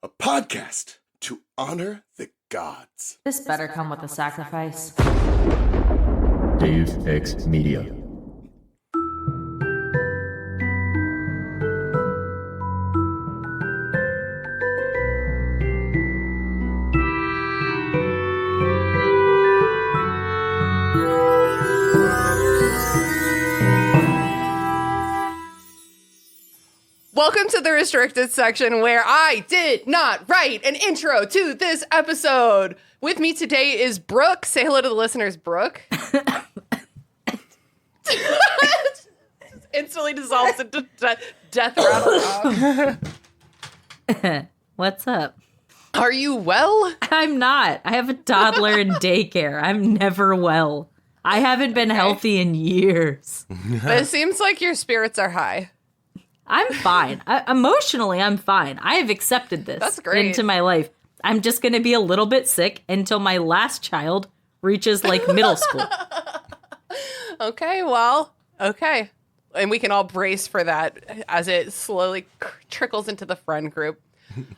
a podcast to honor the gods. This better come with a sacrifice. Dave X Media. Welcome to the restricted section where I did not write an intro to this episode. With me today is Brooke. Say hello to the listeners, Brooke. Instantly dissolves into death rattle. What's up? Are you well? I'm not. I have a toddler in daycare. I'm never well. I haven't been healthy in years. But it seems like your spirits are high. I'm fine. Emotionally, I'm fine. I have accepted this That's great. into my life. I'm just going to be a little bit sick until my last child reaches like middle school. Okay, well, okay. And we can all brace for that as it slowly trickles into the friend group.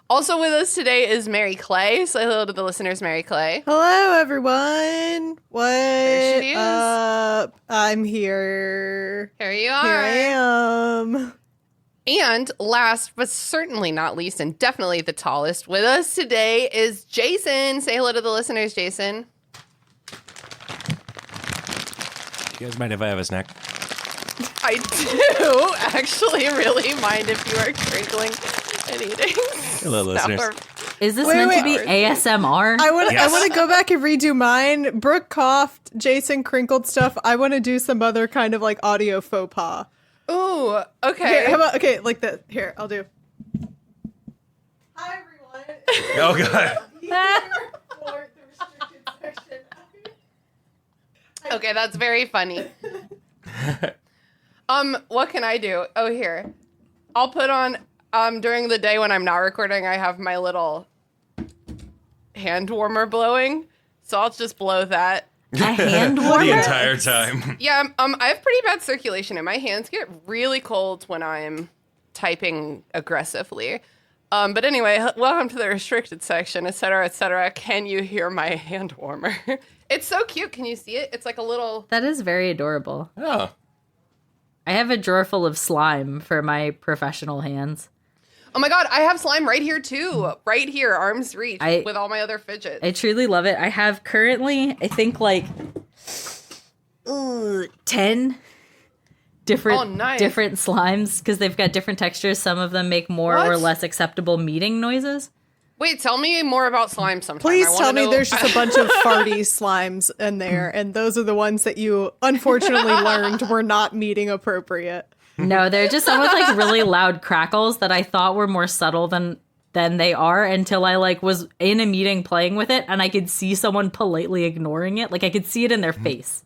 Also with us today is Mary Clay. Say hello to the listeners, Mary Clay. Hello, everyone. What There she is. up? I'm here. Here you are. Here I am. And last but certainly not least, and definitely the tallest, with us today is Jason. Say hello to the listeners, Jason. You guys mind if I have a snack? I do actually really mind if you are crinkling and eating. Hello, listeners. Is this Wait, meant to wait. be ASMR? I want Yes. to go back and redo mine. Brooke coughed. Jason crinkled stuff. I want to do some other kind of like audio faux pas. Ooh, okay. Here, how about like that? Here, I'll do. Hi, everyone. Oh, God. For the restricted section. Okay, that's very funny. What can I do? Oh, here. I'll put on, during the day when I'm not recording, I have my little hand warmer blowing. So I'll just blow that. A hand warmer? The entire time. Yeah, I have pretty bad circulation and my hands get really cold when I'm typing aggressively. But anyway, welcome to the restricted section, et cetera, et cetera. Can you hear my hand warmer? It's so cute. Can you see it? It's like a little... That is very adorable. Oh. I have a drawer full of slime for my professional hands. Oh my God, I have slime right here too. Right here, arm's reach, with all my other fidgets. I truly love it. I have currently, I think, like 10 different different slimes because they've got different textures. Some of them make more or less acceptable meeting noises. Wait, tell me more about slime sometime. Please tell me there's just a bunch of farty slimes in there, and those are the ones that you unfortunately learned were not meeting appropriate. No, they're just some with like really loud crackles that I thought were more subtle than they are until I like was in a meeting playing with it and I could see someone politely ignoring it. Like I could see it in their face.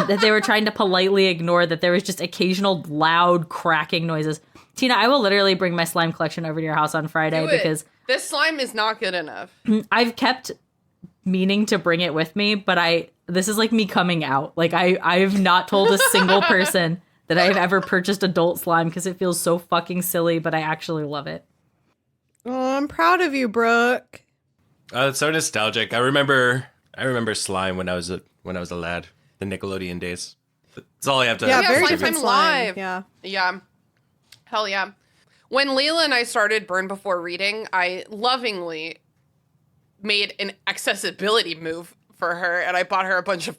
That they were trying to politely ignore that there was just occasional loud cracking noises. Tina, I will literally bring my slime collection over to your house on Friday because this slime is not good enough. I've kept meaning to bring it with me, but this is like me coming out. Like I've not told a single person that I've ever purchased adult slime because it feels so fucking silly, but I actually love it. Oh, I'm proud of you, Brooke. It's so nostalgic. I remember slime when I was a lad. The Nickelodeon days. That's all I have to. Yeah, Yeah, very Slime different Time slime. Live. Yeah. Yeah. Hell yeah. When Layla and I started Burn Before Reading, I lovingly made an accessibility move for her, and I bought her a bunch of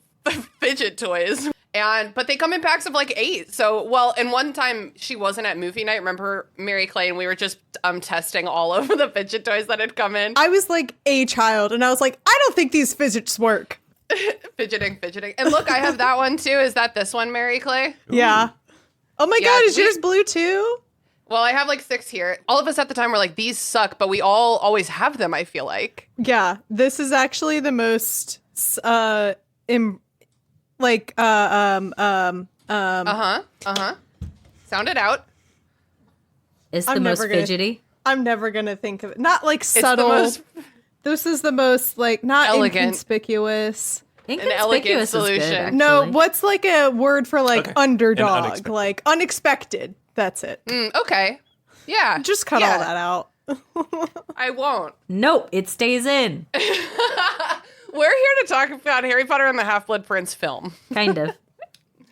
fidget toys. But they come in packs of like 8. So, and one time she wasn't at movie night. Remember Mary Clay, and we were just testing all of the fidget toys that had come in. I was like a child, and I was like, I don't think these fidgets work. Fidgeting. And look, I have that one too. Is that this one, Mary Clay? Yeah. Oh my God, is yours blue too? Well, I have like 6 here. All of us at the time were like, these suck, but we all always have them, I feel like. Yeah, this is actually the most sound it out. It's the most fidgety. I'm never gonna think of it. Not like subtle. This is the most like not elegant. Inconspicuous. An elegant solution. Good, No, what's like a word for like underdog? Unexpected. Like unexpected. That's it. Okay. Yeah. Just cut all that out. I won't. Nope, it stays in. We're here to talk about Harry Potter and the Half-Blood Prince film. Kind of.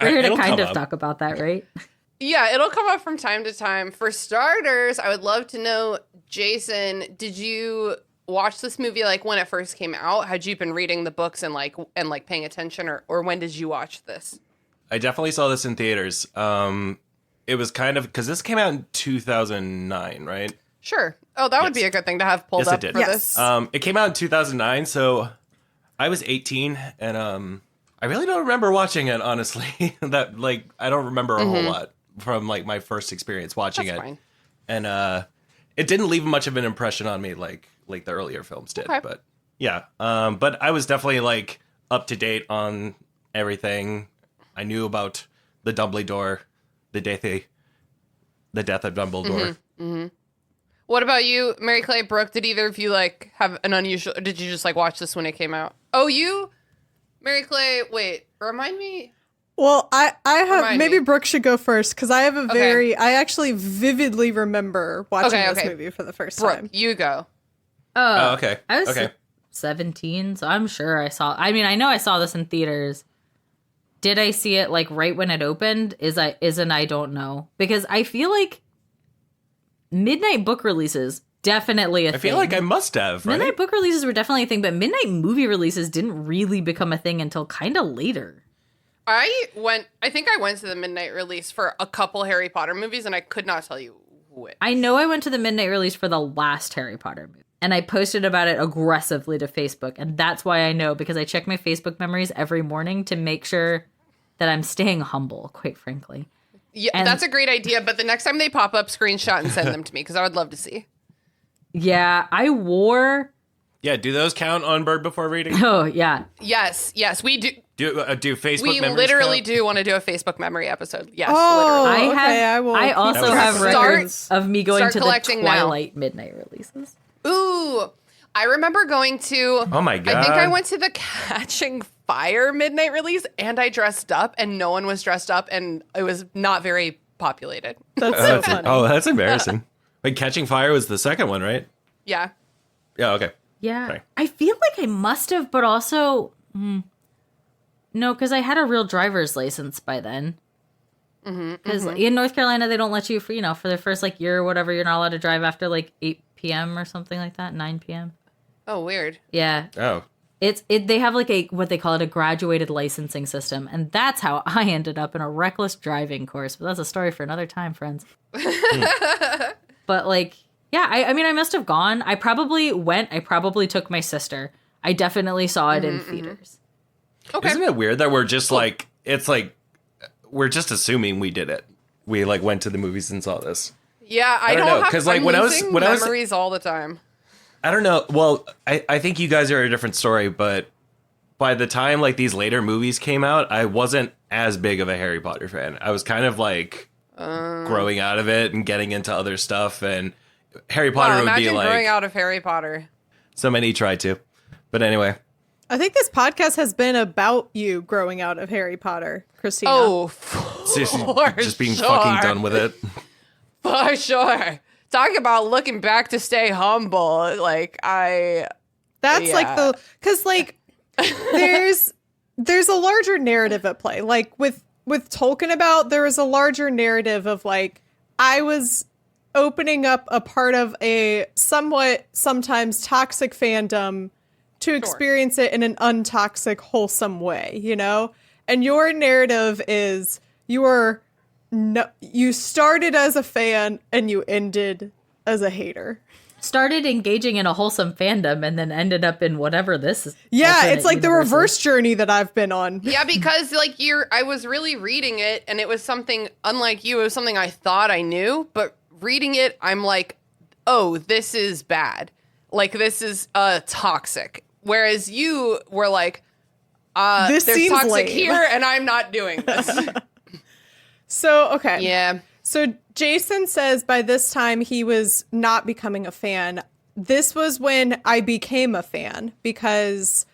We're here to It'll kind come of up. talk about that, right? Yeah, it'll come up from time to time. For starters, I would love to know, Jason, did you watch this movie like when it first came out? Had you been reading the books and paying attention, or when did you watch this? I definitely saw this in theaters. It was kind of because this came out in 2009, right? Sure. Oh, that would be a good thing to have pulled Yes, it up did. for Yes. this. It came out in 2009, so I was 18, and I really don't remember watching it, honestly. I don't remember a whole lot from like my first experience watching That's it, fine. and it didn't leave much of an impression on me like the earlier films did. Okay. But yeah, but I was definitely like up to date on everything. I knew about the Dumbledore, the death of Dumbledore. What about you, Mary Clay, Brooke? Did either of you like have an unusual? Or did you just like watch this when it came out? Oh, you, Mary Clay. Wait, remind me. Well, I have Remind maybe me. Brooke should go first because I have I actually vividly remember watching this Okay. movie for the first Brooke, time. you go. Oh, okay. I was okay. 17, so I'm sure I saw. I mean, I know I saw this in theaters. Did I see it like right when it opened? Isn't I don't know, because I feel like midnight book releases definitely a thing. I feel like I must have, right? Midnight book releases were definitely a thing, but midnight movie releases didn't really become a thing until kind of later. I think I went to the midnight release for a couple Harry Potter movies, and I could not tell you which. I know I went to the midnight release for the last Harry Potter movie, and I posted about it aggressively to Facebook, and that's why I know, because I check my Facebook memories every morning to make sure that I'm staying humble, quite frankly. Yeah, And- that's a great idea, but the next time they pop up, screenshot and send them to me, because I would love to see. Yeah, I wore... Yeah, do those count on Bird Before Reading? Oh, yeah. Yes, we do. Do Facebook We memories literally count? do want to do a Facebook memory episode. Yes, Oh, literally. I also keep have track. records of me going Start to the collecting now. Twilight midnight releases. Ooh, I remember going to. Oh my I think I God. went to the Catching Fire midnight release, and I dressed up, and no one was dressed up, and it was not very populated. That's so funny. Oh, that's embarrassing. Wait, Catching Fire was the second one, right? Yeah. Yeah, okay. Yeah. Sorry. I feel like I must have, but also... no, because I had a real driver's license by then. Because in North Carolina, they don't let you, for the first like year or whatever, you're not allowed to drive after like 8 p.m. or something like that, 9 p.m. Oh, weird. Yeah. Oh. They have like what they call it, a graduated licensing system, and that's how I ended up in a reckless driving course. But that's a story for another time, friends. But like, yeah, I mean, I must have gone. I probably went. I probably took my sister. I definitely saw it in theaters. Okay. Isn't it weird that we're just like, it's like, we're just assuming we did it. We like went to the movies and saw this. Yeah, I don't don't know, have 'cause, like, I'm when I was- losing when I was- memories all the time. I don't know. Well, I think you guys are a different story, but by the time like these later movies came out, I wasn't as big of a Harry Potter fan. I was kind of like growing out of it and getting into other stuff, and Harry Potter Wow, would be imagine like growing out of Harry Potter. so many tried to. But anyway, I think this podcast has been about you growing out of Harry Potter, Christina. Oh, seriously, for just being sure. fucking done with it. For sure. Talk about looking back to stay humble. Like, That's like yeah. because like there's a larger narrative at play. Like with Tolkien about, there was a larger narrative of like, I was opening up a part of a somewhat sometimes toxic fandom to experience it in an untoxic, wholesome way, And your narrative is you started as a fan and you ended as a hater. Started engaging in a wholesome fandom and then ended up in whatever this is. Yeah, alternate it's like the universe is. reverse journey that I've been on. yeah, because like I was really reading it, and it was something unlike you. It was something I thought I knew, but reading it, I'm like, oh, this is bad. Like, this is toxic. Whereas you were like, This there's seems toxic lame. here, and I'm not doing this. So, okay. Yeah. So Jason says by this time he was not becoming a fan. This was when I became a fan because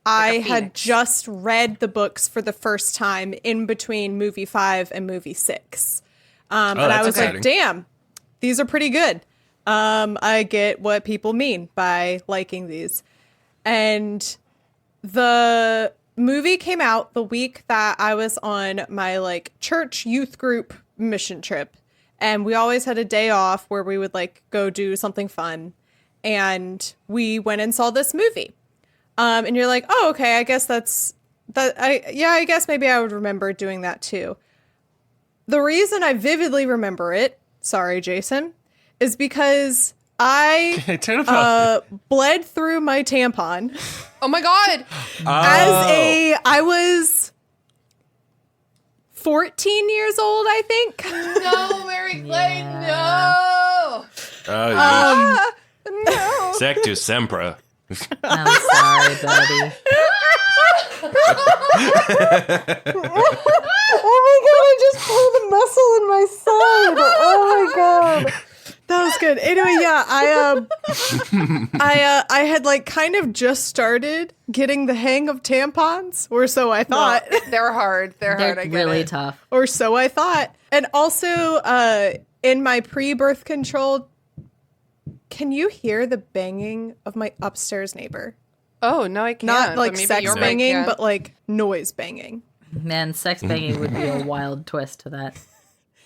I had phoenix. just read the books for the first time in between movie 5 and movie 6. And I that's was like, exciting. damn, these are pretty good. I get what people mean by liking these. And the movie came out the week that I was on my like church youth group mission trip. And we always had a day off where we would like go do something fun. And we went and saw this movie. And you're like, oh, okay, I guess that's that. I guess maybe I would remember doing that too. The reason I vividly remember it, sorry, Jason, is because I bled through my tampon. Oh my God. I was 14 years old, I think. No, Mary Clay, no. No. Sectu Sempra. I'm sorry, buddy. Oh my God, I just pulled a muscle in my side. Oh my God. That was good. Anyway, yeah, I had like kind of just started getting the hang of tampons, or so I thought. No, they're hard. They're hard. I get really it. tough. Or so I thought. And also, in my pre-birth control, can you hear the banging of my upstairs neighbor? Oh, no, I can't. Not like maybe sex your mic banging, can. but like noise banging. Man, sex banging would be a wild twist to that.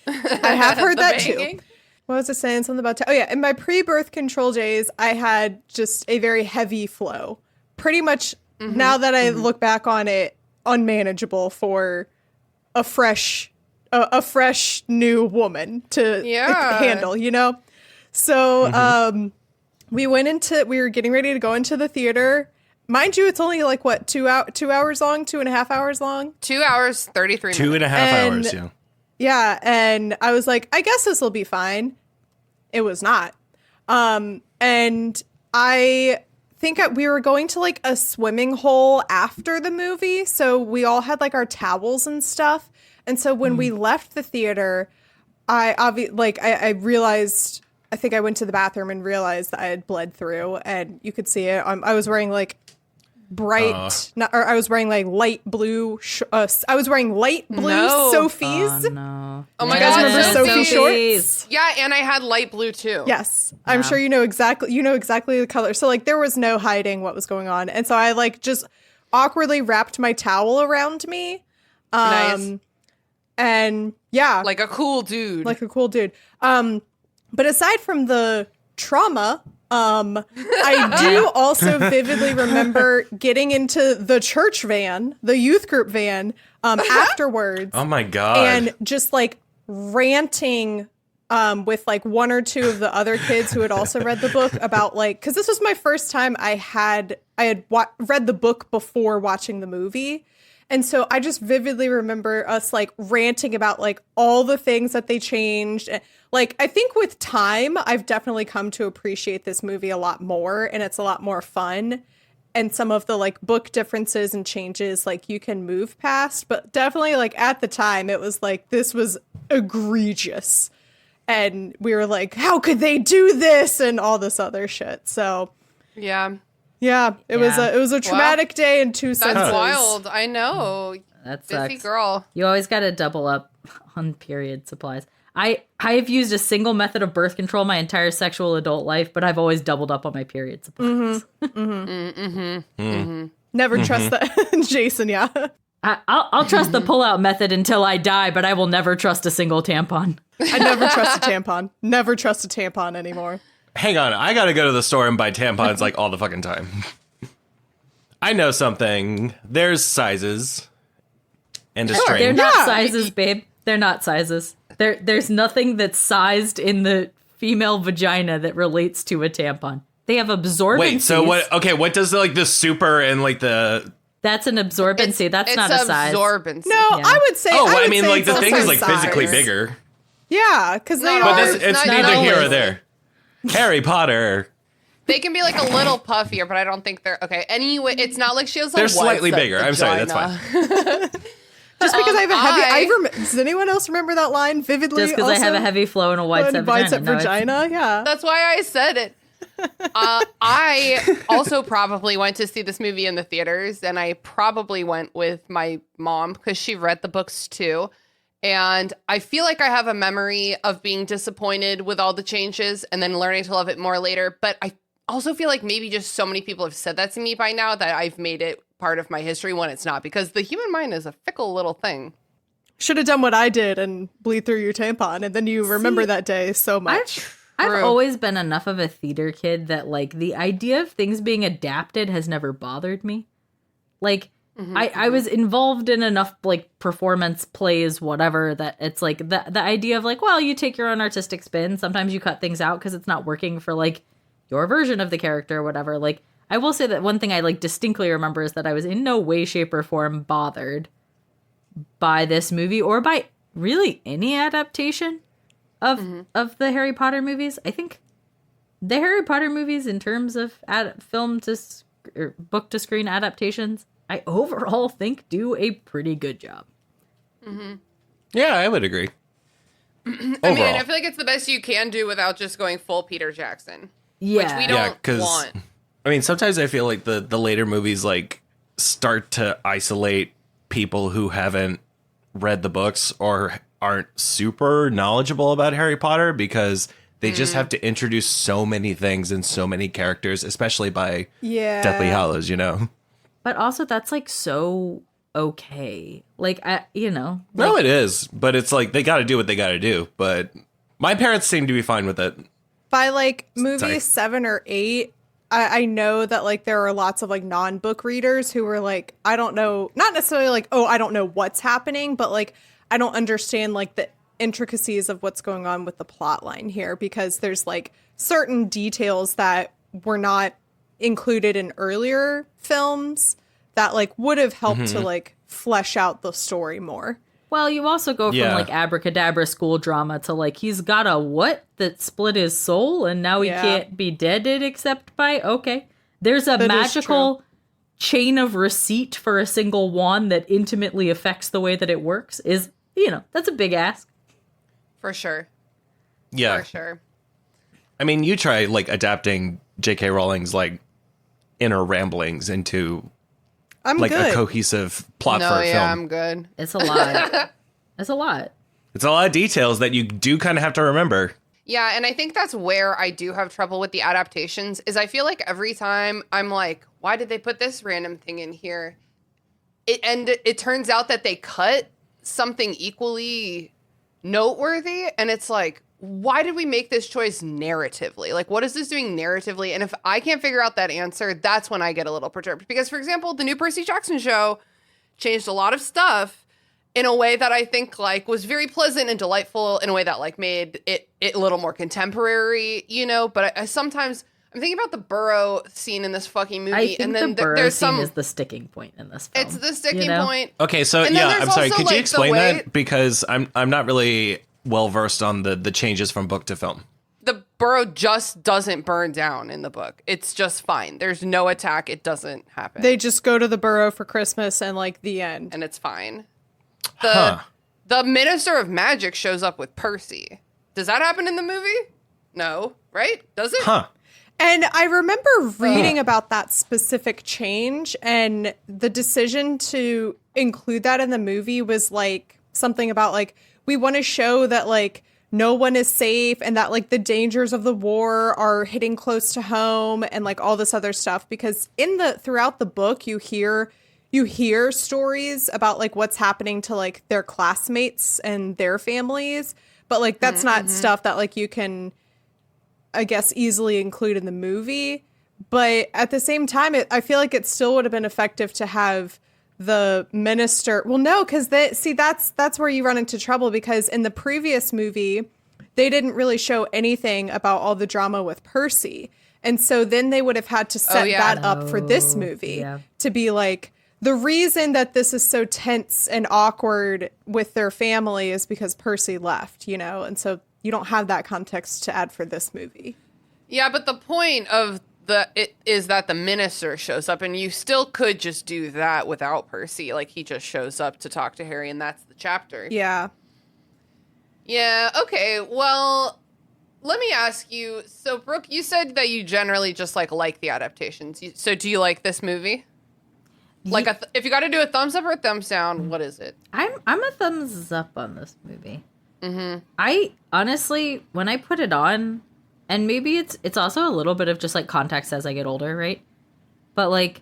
I have heard The that banging? too. What was I saying? Something about... oh, yeah. In my pre-birth control days, I had just a very heavy flow. Pretty much, now that I look back on it, unmanageable for a fresh new woman to handle, you know? So we were getting ready to go into the theater. Mind you, it's only like, what, 2 hours long, 2.5 hours long? 2 hours, 33 minutes. 2.5 hours, yeah. Yeah, and I was like, I guess this will be fine. It was not. And I think we were going to like a swimming hole after the movie, so we all had like our towels and stuff. And so when we left the theater, I realized, I think I went to the bathroom and realized that I had bled through, and you could see it. I was wearing like I was wearing like light blue. I was wearing light blue Sophies. Oh, no. Oh my You guys God, remember so Sophie good. shorts? Yeah, and I had light blue too. Yes, I'm sure you know exactly the color. So like there was no hiding what was going on, and so I like just awkwardly wrapped my towel around me. Nice. And yeah, Like a cool dude. like a cool dude. But aside from the trauma, I do also vividly remember getting into the church van, the youth group van, afterwards. Oh my God. And just like ranting with like one or two of the other kids who had also read the book about like, because this was my first time I had read the book before watching the movie. And so I just vividly remember us like ranting about like all the things that they changed. Like, I think with time, I've definitely come to appreciate this movie a lot more, and it's a lot more fun. And some of the like book differences and changes, like you can move past, but definitely like at the time, it was like, this was egregious. And we were like, how could they do this? And all this other shit. So yeah. yeah, it was a traumatic day in two senses. That's wild. I know. That Busy sucks. girl. You always got to double up on period supplies. I've used a single method of birth control my entire sexual adult life, but I've always doubled up on my period supplies. Never trust that. Jason, yeah. I'll trust the pull-out method until I die, but I will never trust a single tampon. I never trust a tampon. Never trust a tampon anymore. Hang on, I gotta go to the store and buy tampons like all the fucking time. I know something. There's sizes and a string. They're not Yeah. sizes, babe. They're not sizes. There's nothing that's sized in the female vagina that relates to a tampon. They have absorbencies. Wait, so what? Okay, what does like the super and like the? That's an absorbency. That's not a size. Absorbency. No, Yeah. I would say. Oh, I I would mean, say like the it's thing also is like size. physically bigger. Yeah, because they Not But are. this, it's not neither here or always. there. Harry Potter. They can be like a little puffier, but I don't think they're okay. Anyway, it's not like she has a They're slightly wide-set bigger. I'm sorry, that's vagina. Just because I have a heavy. I- Does anyone else remember that line vividly? Just because I have a heavy flow and a wide set vagina. No, it's- vagina. Yeah. That's why I said it. I also probably went to see this movie in the theaters, and I probably went with my mom because she read the books too. And I feel like I have a memory of being disappointed with all the changes and then learning to love it more later. But I also feel like maybe just so many people have said that to me by now that I've made it part of my history when it's not, because the human mind is a fickle little thing. Should have done what I did and bleed through your tampon, and then you remember that day so much. I've always been enough of a theater kid that, like, the idea of things being adapted has never bothered me. Like, I was involved in enough, like, performance plays, whatever, that it's like the idea of, like, well, you take your own artistic spin. Sometimes you cut things out because it's not working for, like, your version of the character or whatever. Like, I will say that one thing I, like, distinctly remember is that I was in no way, shape, or form bothered by this movie or by really any adaptation of the Harry Potter movies. I think the Harry Potter movies, in terms of book to screen adaptations, I overall think do a pretty good job. Yeah, I would agree. I mean, I feel like it's the best you can do without just going full Peter Jackson. Yeah. Which we don't want. I mean, sometimes I feel like the later movies, like, start to isolate people who haven't read the books or aren't super knowledgeable about Harry Potter, because they just have to introduce so many things and so many characters, especially by Deathly Hallows, you know? But also, that's, like, so okay. Like, No, it is. But it's like, they got to do what they got to do. But my parents seem to be fine with it. By, like, movie 7 or 8, I know that, like, there are lots of, like, non-book readers who were like, I don't know, not necessarily like, oh, I don't know what's happening, but, like, I don't understand, like, the intricacies of what's going on with the plot line here, because there's, like, certain details that were not included in earlier films that, like, would have helped to, like, flesh out the story more. well, you also go from, like, abracadabra school drama to, like, he's got a what that split his soul and now he can't be deaded except by, okay. There's a magical chain of receipt for a single wand that intimately affects the way that it works is, you know, that's a big ask. For sure. Yeah. For sure. I mean, you try, like, adapting J.K. Rowling's, like, inner ramblings into a cohesive plot for a film. I'm good. It's a lot. It's a lot. It's a lot of details that you do kind of have to remember. Yeah, and I think that's where I do have trouble with the adaptations, is I feel like every time I'm like, why did they put this random thing in here? It turns out that they cut something equally noteworthy, and it's like, why did we make this choice narratively? Like, what is this doing narratively? And if I can't figure out that answer, that's when I get a little perturbed. Because, for example, the new Percy Jackson show changed a lot of stuff in a way that I think, like, was very pleasant and delightful, in a way that, like, made it a little more contemporary, you know? But I sometimes, I'm thinking about the burrow scene in this fucking movie. I think and then the burrow there's scene is the sticking point in this film. It's the sticking you know? point. Okay, so, And then yeah, there's I'm sorry. also, Could like, you the explain way- that? Because I'm not really well-versed on the changes from book to film. The burrow just doesn't burn down in the book. It's just fine. There's no attack. It doesn't happen. They just go to the burrow for Christmas and, like, the end. And it's fine. The Minister of Magic shows up with Percy. Does that happen in the movie? No, right? Does it? Huh. And I remember reading about that specific change, and the decision to include that in the movie was, like, something about, like, we want to show that, like, no one is safe and that, like, the dangers of the war are hitting close to home and, like, all this other stuff. Because throughout the book, you hear stories about, like, what's happening to, like, their classmates and their families. But, like, that's not stuff that, like, you can, I guess, easily include in the movie. But at the same time, I feel like it still would have been effective to have the minister. Well, no, because that's where you run into trouble, because in the previous movie, they didn't really show anything about all the drama with Percy. And so then they would have had to set that up for this movie to be like, the reason that this is so tense and awkward with their family is because Percy left, you know? And so you don't have that context to add for this movie. Yeah, but the point of it is that the minister shows up, and you still could just do that without Percy. Like, he just shows up to talk to Harry, and that's the chapter. Yeah. Yeah, okay. Well, let me ask you. So, Brooke, you said that you generally just, like the adaptations. So do you like this movie? Like, if you got to do a thumbs up or a thumbs down, what is it? I'm a thumbs up on this movie. I honestly, when I put it on, and maybe it's also a little bit of just like context as I get older, right? But like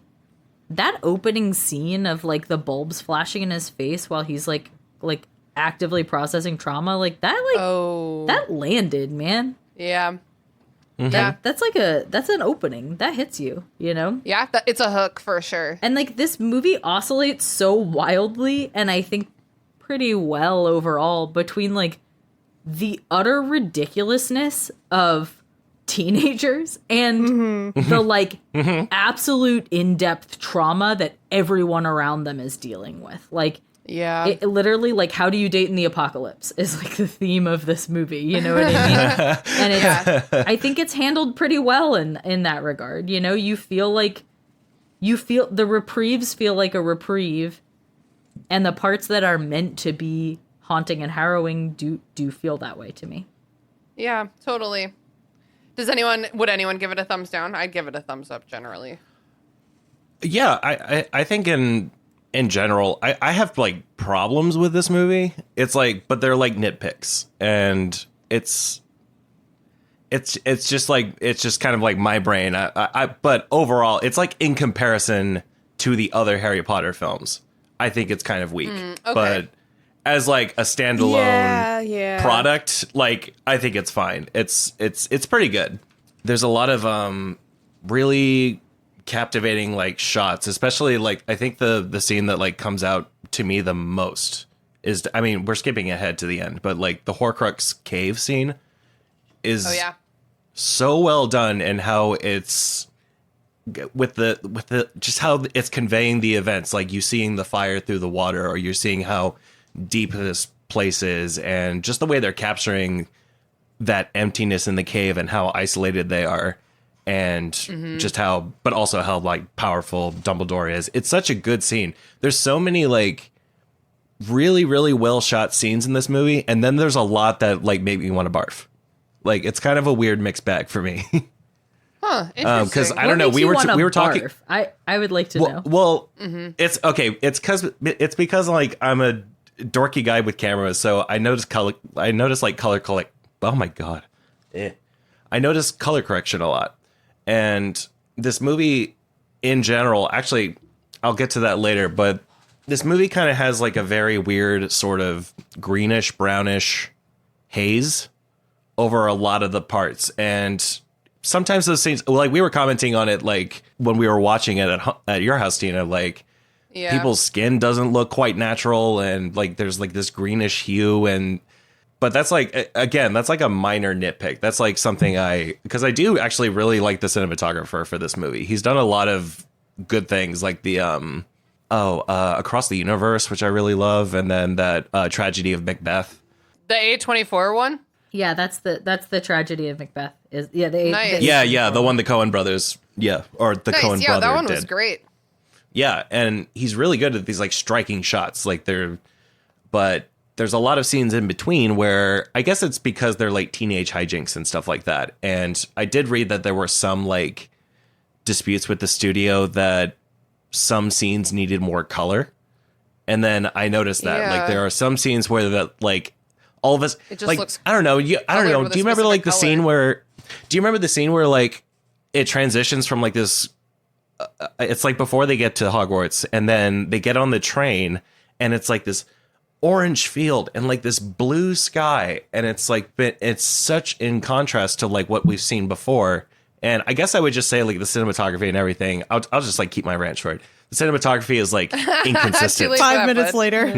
that opening scene of like the bulbs flashing in his face while he's like actively processing trauma, like that, that landed, man. Yeah. Yeah, that's an opening that hits you, you know? Yeah, it's a hook for sure. And like this movie oscillates so wildly, and I think pretty well overall, between like the utter ridiculousness of teenagers and the like absolute in-depth trauma that everyone around them is dealing with. Like, yeah, it literally, like, how do you date in the apocalypse is like the theme of this movie, you know what I mean? And it's, I think it's handled pretty well in that regard. You know, you feel the reprieves feel like a reprieve, and the parts that are meant to be haunting and harrowing do feel that way to me. Yeah, totally. Would anyone give it a thumbs down? I'd give it a thumbs up generally. Yeah, I think in general, I have like problems with this movie. It's like, but they're like nitpicks, and it's just like, it's just kind of like my brain. But overall, it's like in comparison to the other Harry Potter films, I think it's kind of weak. Okay. But as like a standalone product, like I think it's fine. It's pretty good. There's a lot of really captivating like shots, especially like I think the scene that like comes out to me the most is, I mean, we're skipping ahead to the end, but like the Horcrux cave scene is so well done, and how it's with the just how it's conveying the events, like you seeing the fire through the water, or you're seeing how deep this place is, and just the way they're capturing that emptiness in the cave and how isolated they are, and just how, but also how like powerful Dumbledore is. It's such a good scene. There's so many like really, really well shot scenes in this movie, and then there's a lot that like make me want to barf. Like, it's kind of a weird mixed bag for me. Huh, interesting. Because I don't know, we were talking. I would like to know. Well, it's okay. It's because like I'm a dorky guy with cameras, so I noticed color. I noticed like color collect. Oh my god, I noticed color correction a lot, and this movie in general. Actually, I'll get to that later, but this movie kind of has like a very weird sort of greenish brownish haze over a lot of the parts, and sometimes those scenes, like we were commenting on it, like when we were watching it at your house, Tina, like people's skin doesn't look quite natural, and like there's like this greenish hue, but that's like, again, that's like a minor nitpick. That's like something because I do actually really like the cinematographer for this movie. He's done a lot of good things, like the Across the Universe, which I really love, and then that Tragedy of Macbeth, the A24 one. Yeah, that's the Tragedy of Macbeth. The one the Coen brothers, or the Coen brother. Yeah, that one did. was great. Yeah, and he's really good at these like striking shots. Like but there's a lot of scenes in between where I guess it's because they're like teenage hijinks and stuff like that. And I did read that there were some like disputes with the studio that some scenes needed more color. And then I noticed that like there are some scenes where that like all of us, it just like, looks I don't know. I don't know. Do you remember like the scene where? Do you remember the scene where like it transitions from like this? It's like before they get to Hogwarts, and then they get on the train, and it's like this orange field and like this blue sky, and it's like it's such in contrast to like what we've seen before. And I guess I would just say like the cinematography and everything. I'll just like keep my rant short. The cinematography is like inconsistent. 5 minutes later.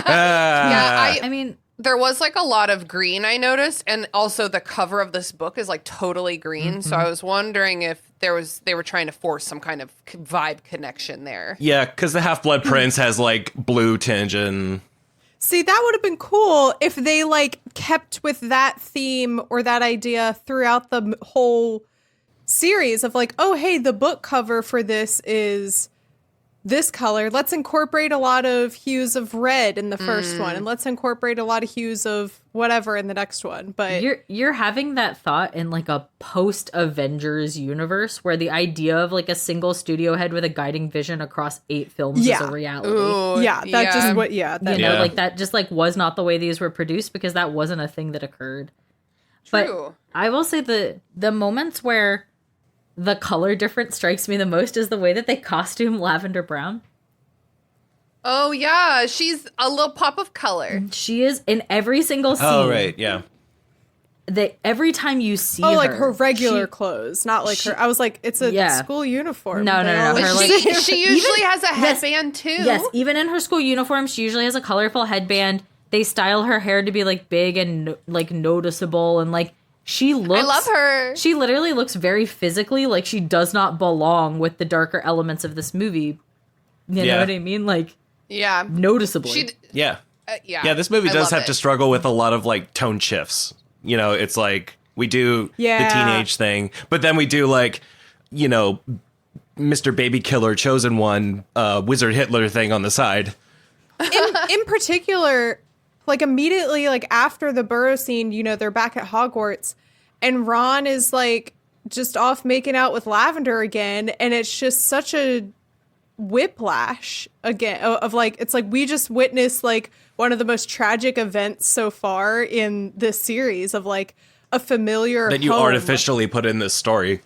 I mean, there was like a lot of green I noticed, and also the cover of this book is like totally green. So I was wondering if they were trying to force some kind of vibe connection there. Yeah, because the Half-Blood Prince has like blue tinge and. See, that would have been cool if they like kept with that theme or that idea throughout the whole series of like, oh, hey, the book cover for this is this color. Let's incorporate a lot of hues of red in the first one, and let's incorporate a lot of hues of whatever in the next one. But You're having that thought in like a post Avengers universe where the idea of like a single studio head with a guiding vision across 8 films is Yeah. a reality. Ooh, yeah, that just what that You know, Yeah. like that just like was not the way these were produced because that wasn't a thing that occurred. True. But I will say the moments where the color difference strikes me the most is the way that they costume Lavender Brown. Oh yeah, she's a little pop of color. She is in every single scene. Oh, right. Yeah. Every time you see Oh, her, like her regular she- clothes, not like her. I was like, it's a Yeah. school uniform. No, They no, no, all her, look like- the same. She usually has a headband too. Yes, even in her school uniform, she usually has a colorful headband. They style her hair to be like big and like noticeable, and like she looks. I love her. She literally looks very physically like she does not belong with the darker elements of this movie. You Yeah. know what I mean? Like Yeah. noticeably. She. Yeah. Yeah. Yeah, this movie I does love have to it. struggle with a lot of like tone shifts. You know, it's like we do Yeah. the teenage thing, but then we do like, you know, Mr. Baby Killer, Chosen One, Wizard Hitler thing on the side. In particular, like immediately like after the Burrow scene, you know, they're back at Hogwarts and Ron is like just off making out with Lavender again, and it's just such a whiplash again of like, it's like we just witnessed like one of the most tragic events so far in this series of like a familiar That you home. artificially put in this story.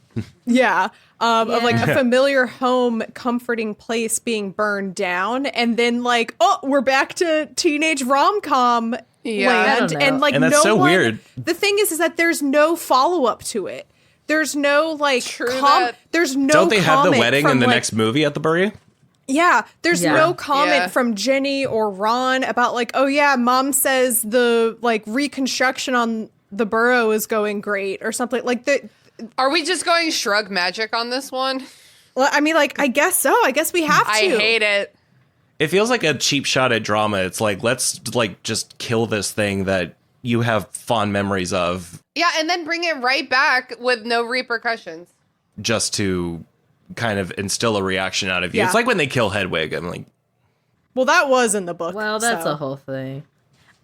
Yeah. Of like Yeah. a familiar home, comforting place being burned down. And then like, oh, we're back to teenage rom-com Yeah. I land. don't know. And like, And that's no so one, weird. The thing is that there's no follow-up to it. There's no like, True that. there's no Don't they have the comment wedding from, in the like- next movie at the Bury? Yeah, there's Yeah. no comment Yeah. from Jenny or Ron about like, oh yeah, mom says the like reconstruction on the Burrow is going great or something like that. Are we just going shrug magic on this one? Well, I mean, like, I guess so. I guess we have to. I hate it. It feels like a cheap shot at drama. It's like, let's like just kill this thing that you have fond memories of Yeah, and then bring it right back with no repercussions. just to kind of instill a reaction out of you. Yeah. It's like when they kill Hedwig. I'm like, Well, that was in the book. well, that's so. a whole thing.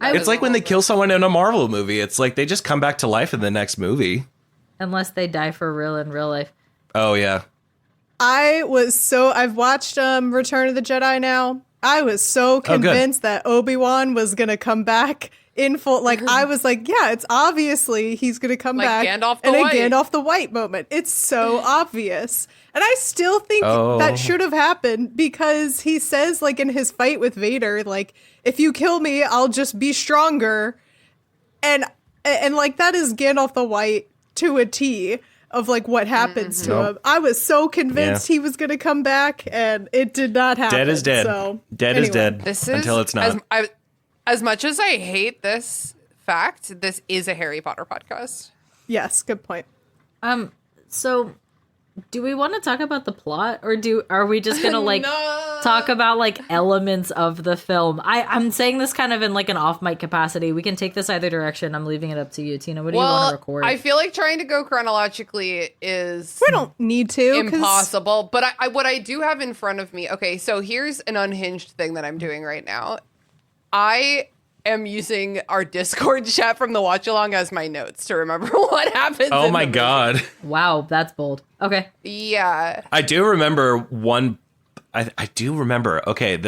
it's like when they kill someone in a Marvel movie. It's like they just come back to life in the next movie. Unless they die for real in real life. Oh yeah. I've watched Return of the Jedi now. I was so good. convinced that Obi-Wan was going to come back in full. Like, I was like, yeah, it's obviously he's going to come Like back. Gandalf the and White. a Gandalf the White moment. It's so obvious. And I still think Oh. that should have happened because he says, like, in his fight with Vader, like, if you kill me, I'll just be stronger. And like, that is Gandalf the White to a T of like what happens to Nope. him. I was so convinced he was going to come back, and it did not happen. Dead is dead. So, Dead is anyway. dead. This is until it's not. As much as I hate this fact, this is a Harry Potter podcast. Yes, good point. So do we want to talk about the plot or are we just gonna like No. talk about like elements of the film? I'm saying this kind of in like an off mic capacity. We can take this either direction. I'm leaving it up to you, Tina. What do you want to record? I feel like trying to go chronologically is We don't need to. 'cause- impossible. But I what I do have in front of me. Okay, so here's an unhinged thing that I'm doing right now. I am using our Discord chat from the watch along as my notes to remember what happens. Oh in my the movie. god. Wow, that's bold. Okay. Yeah. I do remember one. I do remember. Okay, it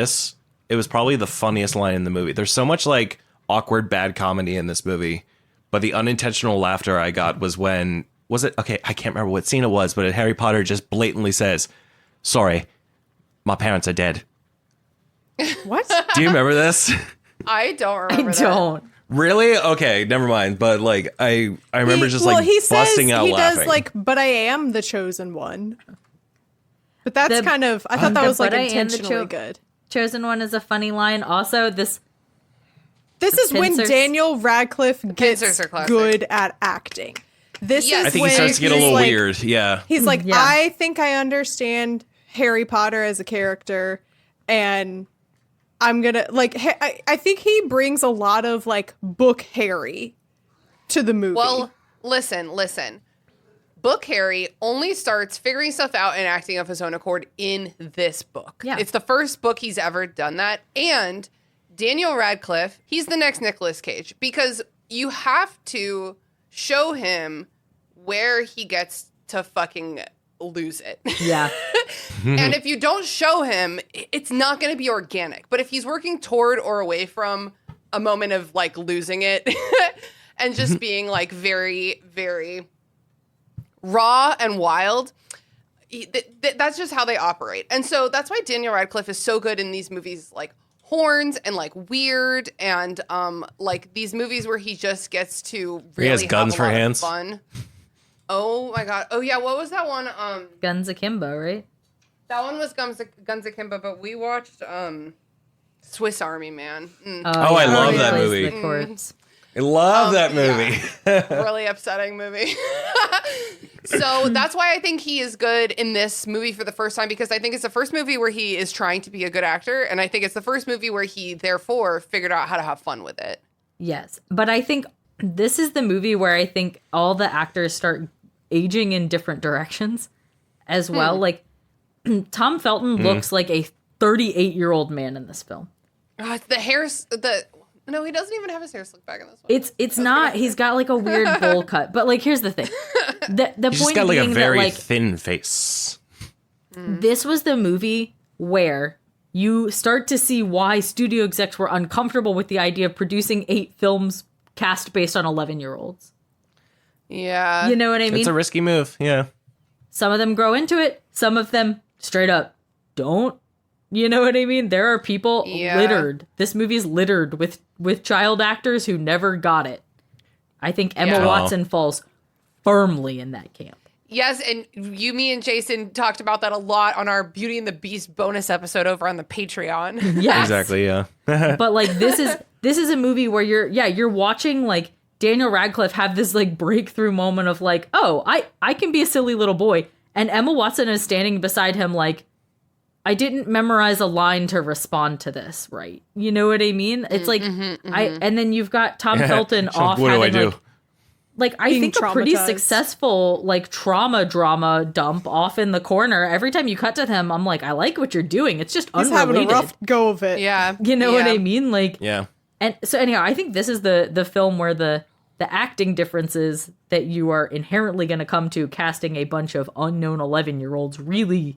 was probably the funniest line in the movie. There's so much like awkward bad comedy in this movie, but the unintentional laughter I got was when okay? I can't remember what scene it was, but Harry Potter just blatantly says, "Sorry, my parents are dead." What? Do you remember this? I don't remember I don't. Really? Okay, never mind. But like, I remember He- just well, like he says busting out he laughing. does like, but I am the chosen one. But that's The- kind of, I thought that was like but I am the intentionally good. Chosen one is a funny line. Also, This is when pincers- Daniel Radcliffe gets pincers are classic. good at acting. This Yes. is I think when he starts to get a he's little like, weird. Yeah. He's like, Yeah. I think I understand Harry Potter as a character, and I'm gonna like. I think he brings a lot of like book Harry to the movie. Well, listen. Book Harry only starts figuring stuff out and acting of his own accord in this book. Yeah. It's the first book he's ever done that. And Daniel Radcliffe, he's the next Nicolas Cage, because you have to show him where he gets to fucking lose it. Yeah. And if you don't show him, it's not going to be organic. But if he's working toward or away from a moment of like losing it and just being like very, very raw and wild, that's just how they operate. And so that's why Daniel Radcliffe is so good in these movies like Horns and like Weird and like these movies where he just gets to really He has guns have a for lot hands. of fun. Oh my god. Oh yeah, what was that one? Guns Akimbo, right? That one was Guns Akimbo, but we watched Swiss Army Man. Oh, I love that Plays movie. The corpse. I love that movie. Really upsetting movie. So that's why I think he is good in this movie for the first time, because I think it's the first movie where he is trying to be a good actor, and I think it's the first movie where he therefore figured out how to have fun with it. Yes. But I think this is the movie where I think all the actors start aging in different directions as well. Like Tom Felton looks like a 38-year-old man in this film. No, he doesn't even have his hair slicked back in this one. It's not. He's got like a weird bowl cut. But like, here's the thing. The He's point just got like a being very that like thin face. this was the movie where you start to see why studio execs were uncomfortable with the idea of producing 8 films cast based on 11-year-olds. Yeah. You know what I mean? It's a risky move. Yeah. Some of them grow into it. Some of them straight up don't. You know what I mean? There are people littered. This movie is littered with child actors who never got it. I think Emma Watson falls firmly in that camp. Yes, and me and Jason talked about that a lot on our Beauty and the Beast bonus episode over on the Patreon. Yes. Exactly. Yeah. But like this is a movie where you're watching like Daniel Radcliffe have this like breakthrough moment of like, oh, I can be a silly little boy. And Emma Watson is standing beside him like, I didn't memorize a line to respond to this, right? You know what I mean? It's like and then you've got Tom Felton off What do I having do? like I Being think a pretty traumatized. successful like trauma drama dump off in the corner. Every time you cut to him, I'm like, I like what you're doing. It's just He's unrelated. having a rough go of it. Yeah. You know what I mean? Like Yeah. and so anyhow, I think this is the film where the acting differences that you are inherently going to come to casting a bunch of unknown 11-year-olds really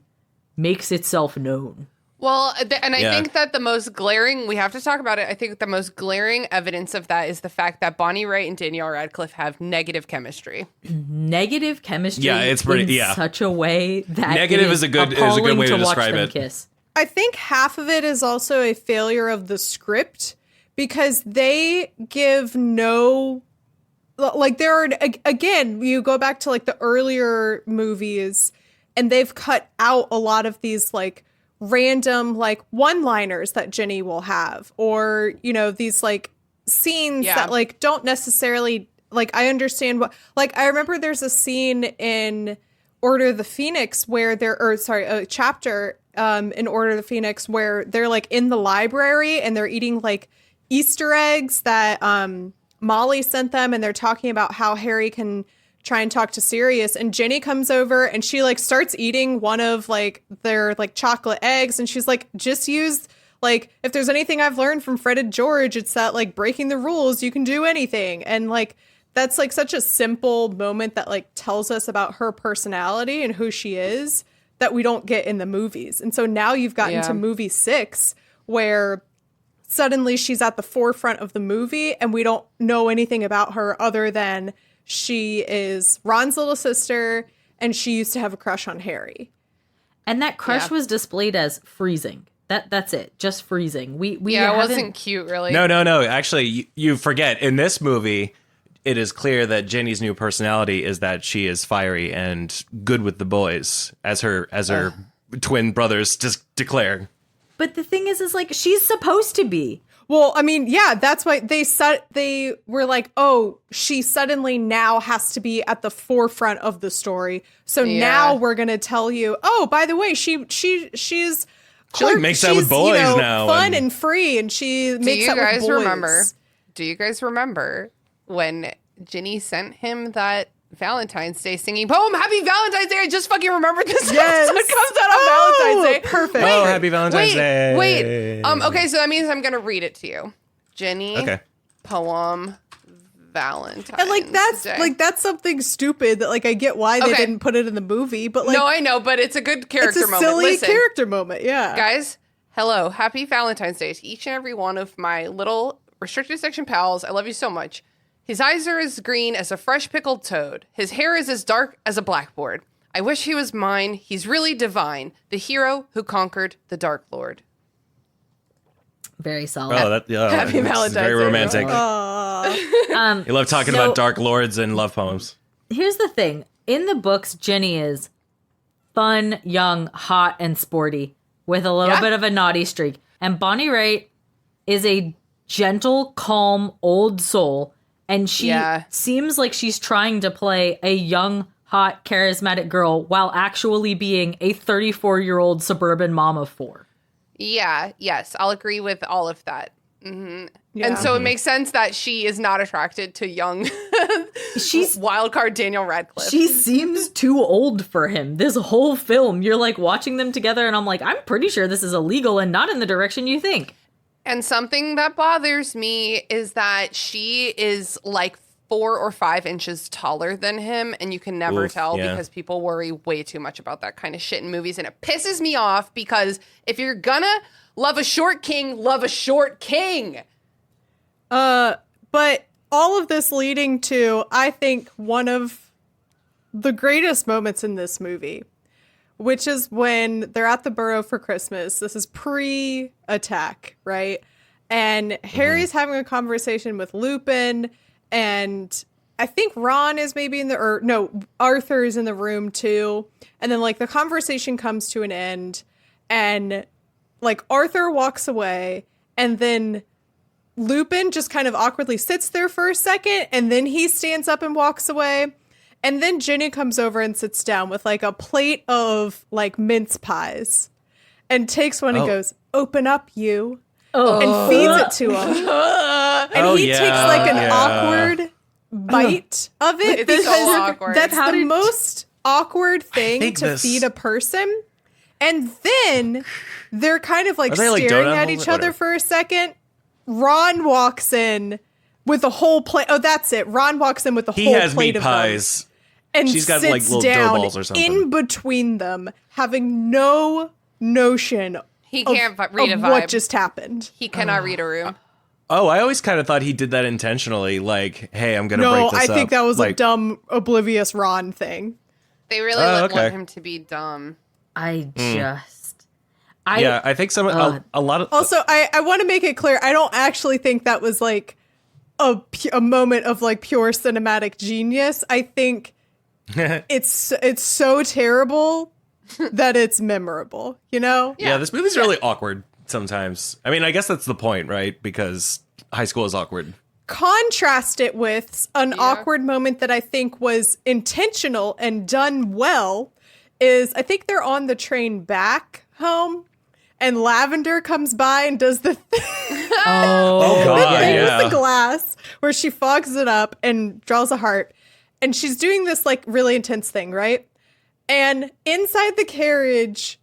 makes itself known. Well, and I Yeah. think that the most glaring, we have to talk about it, I think the most glaring evidence of that is the fact that Bonnie Wright and Danielle Radcliffe have negative chemistry. Negative chemistry Yeah, it's pretty- in yeah. such a way that Negative it is a good appalling way to watch describe them it. Kiss. I think half of it is also a failure of the script because they give no, like there are, again, you go back to like the earlier movies and they've cut out a lot of these like random like one-liners that Ginny will have, or, you know, these like scenes Yeah. that like don't necessarily, like I understand what, like I remember there's a scene in Order of the Phoenix where a chapter in Order of the Phoenix where they're like in the library and they're eating like Easter eggs that Molly sent them, and they're talking about how Harry can try and talk to Sirius, and Ginny comes over and she like starts eating one of like their like chocolate eggs, and she's like, just use, like, if there's anything I've learned from Fred and George, it's that like breaking the rules, you can do anything. And like that's like such a simple moment that like tells us about her personality and who she is that we don't get in the movies. And so now you've gotten to movie 6 where suddenly she's at the forefront of the movie and we don't know anything about her other than she is Ron's little sister and she used to have a crush on Harry. And that crush Yeah. was displayed as freezing. That's it. Just freezing. We It haven't- wasn't cute, really. No. Actually, you forget. In this movie, it is clear that Jenny's new personality is that she is fiery and good with the boys, as her twin brothers just declare. But the thing is like she's supposed to be. Well, I mean, yeah, that's why they were like, oh, she suddenly now has to be at the forefront of the story. So now we're gonna tell you, oh, by the way, she's She, like, makes out with boys now, fun and- and free, and she makes Do out you guys with boys. remember? Do you guys remember when Ginny sent him that Valentine's Day singing poem. Happy Valentine's Day. I just fucking remembered this Yes. episode comes out on Valentine's Day. Perfect. Oh, happy Valentine's Day. Wait. Okay, so that means I'm going to read it to you. Jenny, Okay. poem, Valentine's And like Day. that's something stupid that like I get why they Okay. didn't put it in the movie, but like No, I know, but it's a good character it's a moment. silly Listen, character moment. Yeah. guys, hello. Happy Valentine's Day to each and every one of my little restricted section pals. I love you so much. His eyes are as green as a fresh pickled toad. His hair is as dark as a blackboard. I wish he was mine. He's really divine. The hero who conquered the Dark Lord. Very solid. Oh, Happy it's Valentine's very Day, romantic. You love talking So- about dark lords and love poems. Here's the thing. In the books, Ginny is fun, young, hot, and sporty with a little Yeah. bit of a naughty streak. And Bonnie Raitt is a gentle, calm, old soul. And she Yeah. seems like she's trying to play a young, hot, charismatic girl while actually being a 34-year-old suburban mom of 4. Yeah, yes, I'll agree with all of that. Yeah. And so it makes sense that she is not attracted to young She's wildcard Daniel Radcliffe. She seems too old for him. This whole film, you're like watching them together, and I'm like, I'm pretty sure this is illegal and not in the direction you think. And something that bothers me is that she is like 4 or 5 inches taller than him, and you can never Oof, tell yeah. because people worry way too much about that kind of shit in movies, and it pisses me off because if you're gonna love a short king, love a short king. But all of this leading to, I think, one of the greatest moments in this movie, which is when they're at the Burrow for Christmas. This is pre-attack, right? And Harry's having a conversation with Lupin, and I think Ron is maybe Arthur is in the room too. And then like the conversation comes to an end, and like Arthur walks away, and then Lupin just kind of awkwardly sits there for a second, and then he stands up and walks away. And then Ginny comes over and sits down with like a plate of like mince pies and takes one and goes, "Open up, you," and feeds it to him. And he takes like an awkward bite of it It's so because awkward. that's How the did- most awkward thing think to this- feed a person. And then they're kind of like Are they, like, staring donut at holes? each other Whatever. for a second. Ron walks in with a whole plate. Oh, that's it. Ron walks in with the He whole has plate meat of them pies. and She's got, sits like, little dough down balls or something. in between them, having no notion He of, can't read a of vibe. what just happened. He cannot read a room. Oh, I always kind of thought he did that intentionally. Like, hey, I'm gonna No, break this I up. think that was a like, dumb, oblivious Ron thing. They really okay. want him to be dumb. I Yeah, I think a lot of Also, I want to make it clear, I don't actually think that was like a moment of like pure cinematic genius. I think it's so terrible that it's memorable, you know? yeah, this movie's really awkward sometimes. I mean, I guess that's the point, right? Because high school is awkward. Contrast it with an awkward moment that I think was intentional and done well is I think they're on the train back home and Lavender comes by and does the Oh god, thing yeah. with the glass where she fogs it up and draws a heart. And she's doing this like really intense thing, right? And inside the carriage,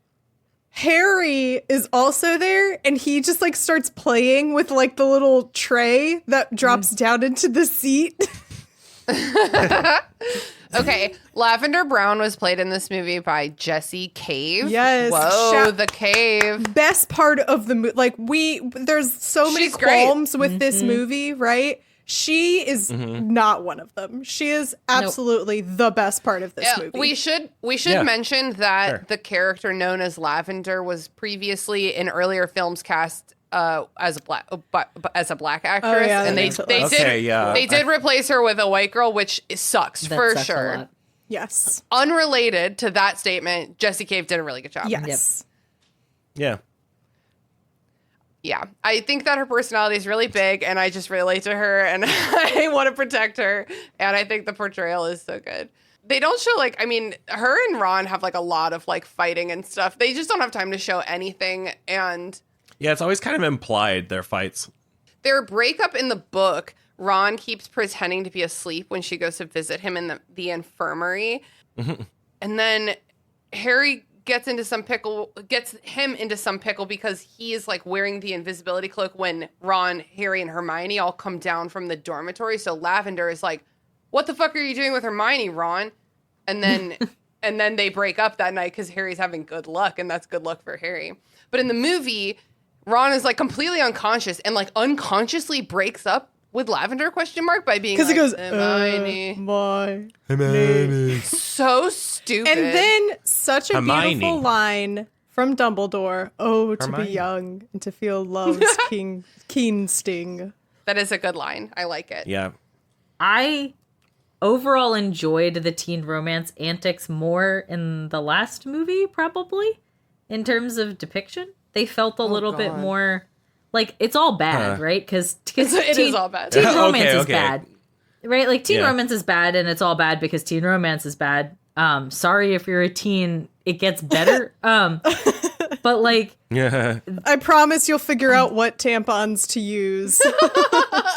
Harry is also there, and he just like starts playing with like the little tray that drops down into the seat. Okay, Lavender Brown was played in this movie by Jessie Cave. Yes, Whoa, the cave. Best part of the movie, like there's so many She's great. qualms with this movie, right? She is not one of them. She is absolutely the best part of this movie. We should Yeah. mention that Sure. the character known as Lavender was previously in earlier films cast as a black actress, yeah, and they that they makes did Okay, yeah. they did replace her with a white girl, which sucks That for sucks a sure. lot. Yes. Unrelated to that statement, Jessie Cave did a really good job. Yes. Yeah. Yeah, I think that her personality is really big, and I just relate to her, and I want to protect her, and I think the portrayal is so good. They don't show, like, I mean, her and Ron have, like, a lot of, like, fighting and stuff. They just don't have time to show anything, and Yeah, it's always kind of implied, their fights. their breakup in the book Ron keeps pretending to be asleep when she goes to visit him in the infirmary. And then Harry gets him into some pickle because he is like wearing the invisibility cloak when Ron, Harry, and Hermione all come down from the dormitory. So Lavender is like, "What the fuck are you doing with Hermione, Ron?" And then and then they break up that night because Harry's having good luck, and that's good luck for Harry. But in the movie, Ron is like completely unconscious and like unconsciously breaks up with Lavender by being like, he goes, Hermione. Hermione. So stupid. And then such a Hermione. beautiful line from Dumbledore. Oh, to Hermione. be young and to feel love's keen sting. That is a good line. I like it. Yeah. I overall enjoyed the teen romance antics more in the last movie, probably, in terms of depiction. They felt a little bit God. more like it's all bad, right? Because It is all bad. Teen romance is Okay. bad, right? Like teen Yeah. romance is bad, and it's all bad because teen romance is bad. Sorry if you're a teen, it gets better. But like, Yeah. I promise you'll figure out what tampons to use.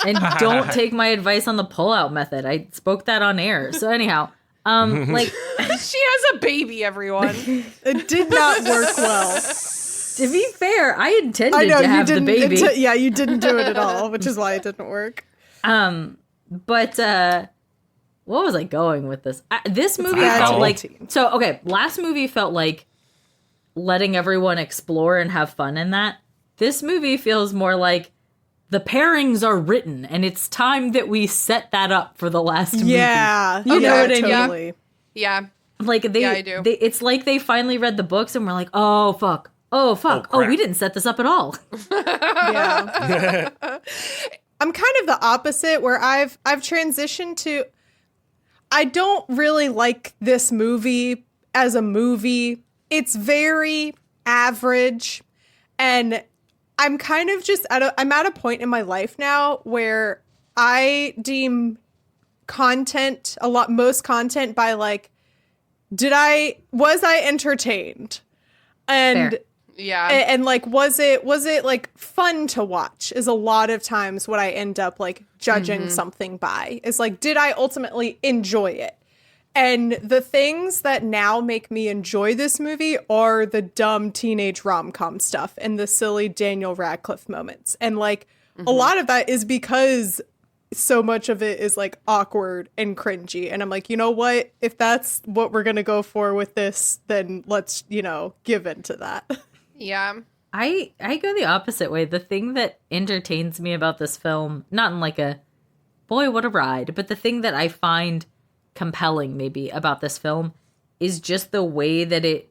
and don't take my advice on the pull-out method. I spoke that on air. So anyhow, like She has a baby, everyone. It did not work well. to be fair, I intended I know to you have the didn't. baby. You didn't do it at all, which is why it didn't work. But what was I going with this? This movie bad felt like teen. so. Okay, last movie felt like letting everyone explore and have fun in that. This movie feels more like the pairings are written, and it's time that we set that up for the last movie. Yeah, You know what I mean? totally. Yeah. Like I do. it's like they finally read the books and were like, oh fuck, oh fuck, oh, crap. we didn't set this up at all. Yeah. I'm kind of the opposite where I've transitioned to I don't really like this movie as a movie. It's very average, and I'm kind of just I'm at a point in my life now where I deem most content by like, was I entertained? And Fair. Yeah. and like was it like fun to watch is a lot of times what I end up like judging something by is like, did I ultimately enjoy it? And the things that now make me enjoy this movie are the dumb teenage rom-com stuff and the silly Daniel Radcliffe moments. And like a lot of that is because so much of it is like awkward and cringy. And I'm like, you know what? If that's what we're going to go for with this, then let's, give in to that. Yeah. I go the opposite way. The thing that entertains me about this film, not in like a boy, what a ride, but the thing that I find compelling maybe about this film is just the way that it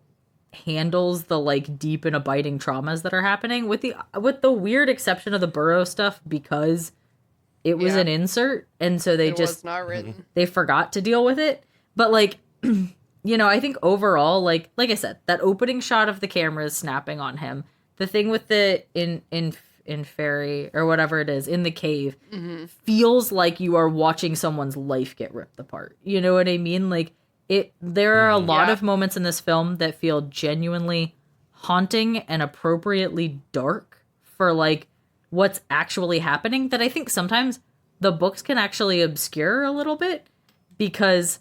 handles the like deep and abiding traumas that are happening with the weird exception of the Burrow stuff because it was Yeah. an insert and so they It just was not written. they forgot to deal with it. But like I think overall like I said, that opening shot of the cameras snapping on him, the thing with the in fairy or whatever it is in the cave feels like you are watching someone's life get ripped apart. You know what I mean? Like there are a lot Yeah. of moments in this film that feel genuinely haunting and appropriately dark for like what's actually happening that I think sometimes the books can actually obscure a little bit because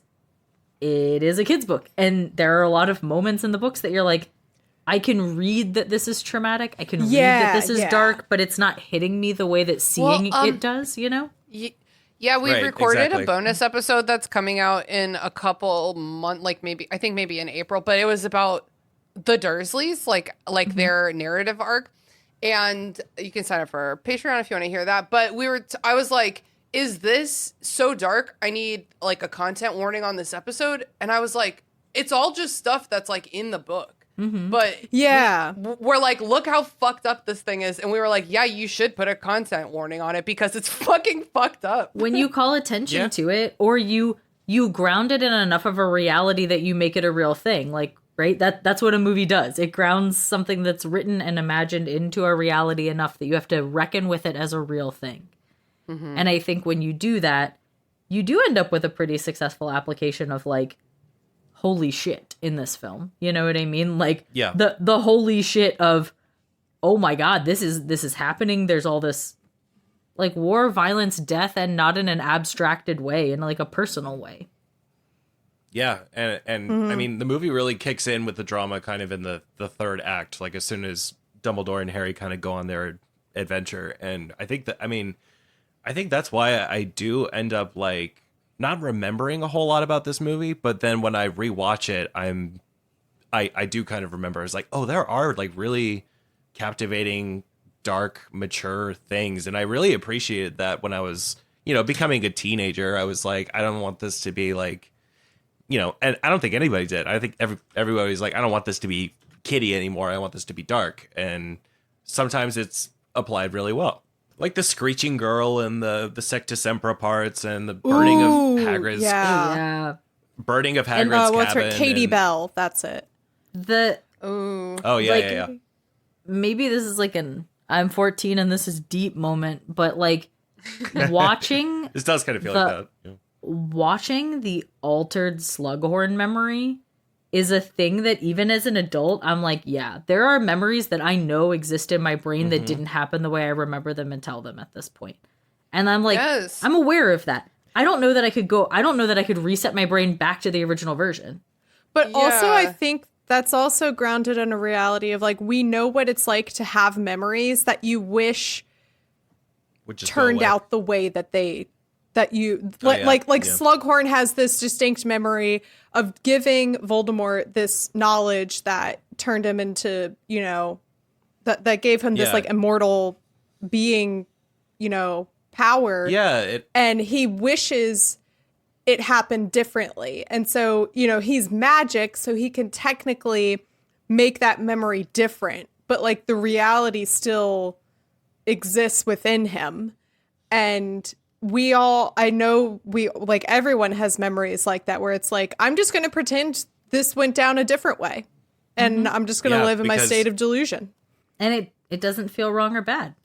it is a kid's book and there are a lot of moments in the books that you're like, I can read that this is traumatic. I can read that this is dark, but it's not hitting me the way that seeing it does, Yeah, we've Right, recorded exactly. a bonus episode that's coming out in a couple months, like maybe in April, but it was about the Dursleys, like their narrative arc. And you can sign up for our Patreon if you want to hear that. But I was like, is this so dark? I need like a content warning on this episode. And I was like, it's all just stuff that's like in the book. But Yeah. we're like, look how fucked up this thing is. And we were like, yeah, you should put a content warning on it because it's fucking fucked up. when you call attention Yeah. to it or you ground it in enough of a reality that you make it a real thing, like right, that's what a movie does. It grounds something that's written and imagined into a reality enough that you have to reckon with it as a real thing. And I think when you do that, you do end up with a pretty successful application of like, holy shit in this film. You know what I mean? Like Yeah. the holy shit of, oh my God, this is happening. There's all this like war, violence, death, and not in an abstracted way, in like a personal way. Yeah, and I mean, the movie really kicks in with the drama kind of in the third act, like as soon as Dumbledore and Harry kind of go on their adventure. And I think that's why I do end up like not remembering a whole lot about this movie, but then when I rewatch it, I do kind of remember. It's like, oh, there are like really captivating, dark, mature things, and I really appreciated that when I was, becoming a teenager. I was like, I don't want this to be like, and I don't think anybody did. I think everybody's like, I don't want this to be kiddie anymore. I want this to be dark, and sometimes it's applied really well. Like the screeching girl and the Secta Sempra parts and the burning of Hagrid's burning of Hagrid's cabin. What's her Katie Bell? That's it. Yeah. Maybe this is like I'm 14 and this is deep moment, but like watching this does kind of feel like that. Yeah. Watching the altered Slughorn memory is a thing that even as an adult, I'm like, yeah, there are memories that I know exist in my brain that didn't happen the way I remember them and tell them at this point. And I'm like, I'm aware of that. I don't know that I could reset my brain back to the original version. But also, I think that's also grounded in a reality of like, we know what it's like to have memories that you wish turned out the way that Slughorn has this distinct memory of giving Voldemort this knowledge that turned him into, that gave him this like immortal being, power. Yeah. And he wishes it happened differently. And so, he's magic, so he can technically make that memory different. But like the reality still exists within him. And everyone has memories like that where it's like, I'm just going to pretend this went down a different way. And I'm just going to live in my state of delusion. And it doesn't feel wrong or bad.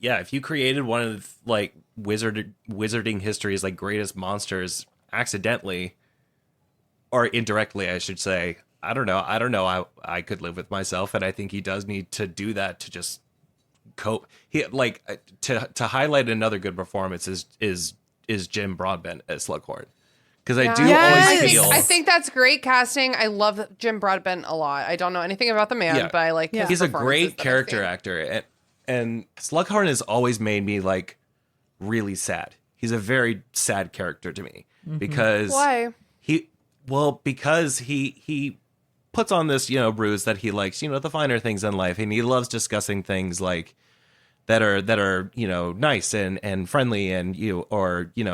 Yeah, if you created one of like wizarding history's like greatest monsters accidentally or indirectly, I should say, I don't know. I could live with myself, and I think he does need to do that to just cope. He like to highlight another good performance is Jim Broadbent as Slughorn, because I do always feel. I think that's great casting. I love Jim Broadbent a lot. I don't know anything about the man, but I like. His He's a great character actor, and Slughorn has always made me like really sad. He's a very sad character to me because why? Because he puts on this, ruse that he likes, the finer things in life, and he loves discussing things like that are nice and friendly and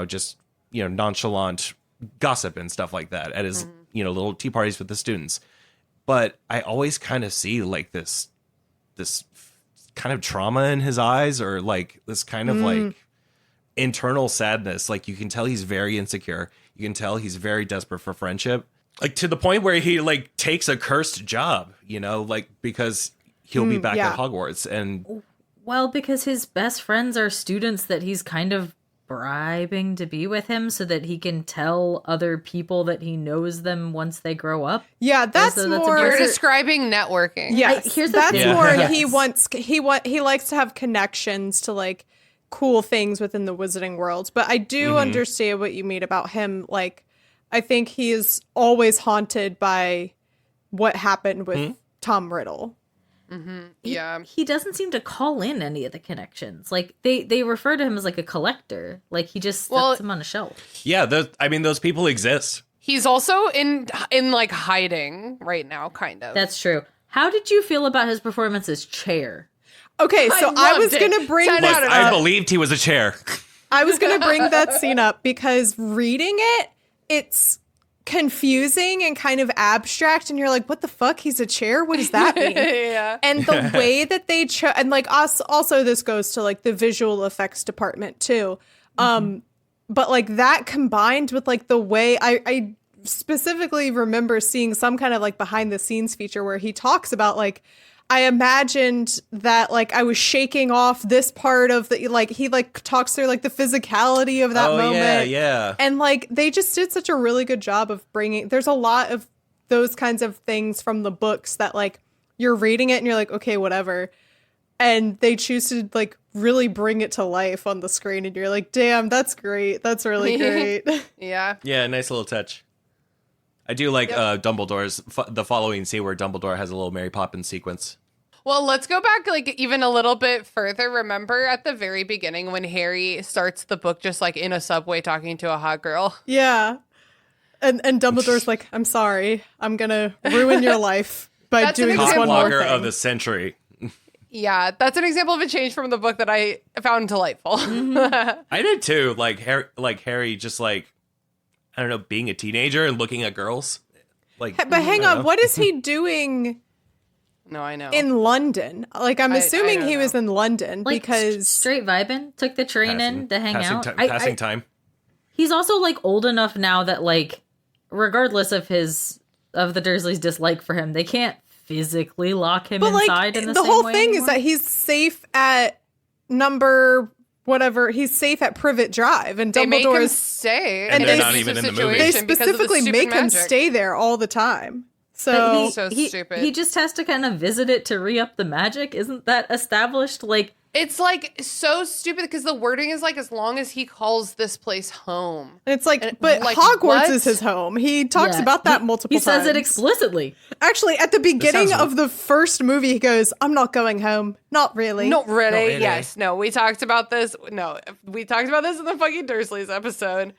just nonchalant gossip and stuff like that at his little tea parties with the students. But I always kind of see like this kind of trauma in his eyes, or like this kind of like internal sadness. Like you can tell he's very insecure. You can tell he's very desperate for friendship. Like to the point where he like takes a cursed job, like because he'll be back at Hogwarts. And well, because his best friends are students that he's kind of bribing to be with him so that he can tell other people that he knows them once they grow up. Yeah, that's more. You're describing networking. Yes, that's more. He likes to have connections to like cool things within the wizarding world. But I do understand what you mean about him. Like, I think he is always haunted by what happened with Tom Riddle. Yeah, he doesn't seem to call in any of the connections. Like they refer to him as like a collector. Like he just sets him on a shelf. Yeah, those people exist. He's also in like hiding right now, kind of. That's true. How did you feel about his performance as Chair? Okay, so I was going to bring this up. I believed he was a chair. I was going to bring that scene up because reading it, it's confusing and kind of abstract, and you're like, what the fuck, he's a chair, what does that mean? And the way that they chose, and like us also, this goes to like the visual effects department too, but like that combined with like the way I specifically remember seeing some kind of like behind the scenes feature where he talks about like, I imagined that like I was shaking off this part of the, like he like talks through like the physicality of that moment. Yeah. And like they just did such a really good job of bringing, there's a lot of those kinds of things from the books that like you're reading it and you're like, okay, whatever. And they choose to like really bring it to life on the screen, and you're like, damn, that's great. That's really great. Yeah. Yeah, nice little touch. I do like Dumbledore's the following scene where Dumbledore has a little Mary Poppins sequence. Well, let's go back like even a little bit further. Remember at the very beginning when Harry starts the book just like in a subway talking to a hot girl? Yeah. And Dumbledore's like, I'm sorry. I'm going to ruin your life by That's an doing this one more Cockblocker thing. of the century. Yeah, that's an example of a change from the book that I found delightful. I did too. Like Harry just like, I don't know, being a teenager and looking at girls. Like, But hang I don't on, know. what is he doing No, I know. in London? Like, I'm I assuming don't he was know. in London Like because... straight vibing, took the train in to hang out. Passing time. He's also like old enough now that like, regardless of the Dursleys' dislike for him, they can't physically lock him But inside like, in the the same whole way thing is anymore. that he's safe at number... whatever, he's safe at Privet Drive, and they make him Dumbledore's... stay. And in they're an not abusive even in the movie. They situation because of the specifically stupid make him magic. stay there all the time. But So... So he, stupid. He just has to kind of visit it to re-up the magic. Isn't that established? Like, It's like so stupid because the wording is like as long as he calls this place home. It's like, And, but like, Hogwarts what? is his home. He talks yeah, about that he- multiple He times. says it explicitly. Actually, at the beginning sounds- of the first movie, he goes, I'm not going home. Not really. Not really. Not really. Yes. No, we talked about this. No, we talked about this in the fucking Dursleys episode.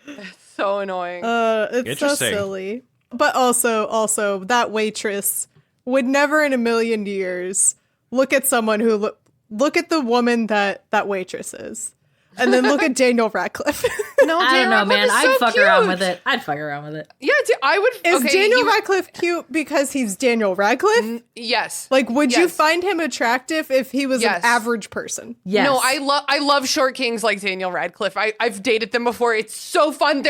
It's so annoying. It's so Interesting. silly. But also, that waitress would never in a million years look at someone who look at the woman that waitress is. And then look at Daniel Radcliffe. no, I don't know, man. I'd fuck around with it. it. I'd fuck around with it. Yeah, I would. Is okay, Daniel you- Radcliffe cute because he's Daniel Radcliffe? Yes. Like, would you Yes. find him attractive if he was Yes. an average person? Yes. No, I love short kings like Daniel Radcliffe. I've dated them before. It's so fun.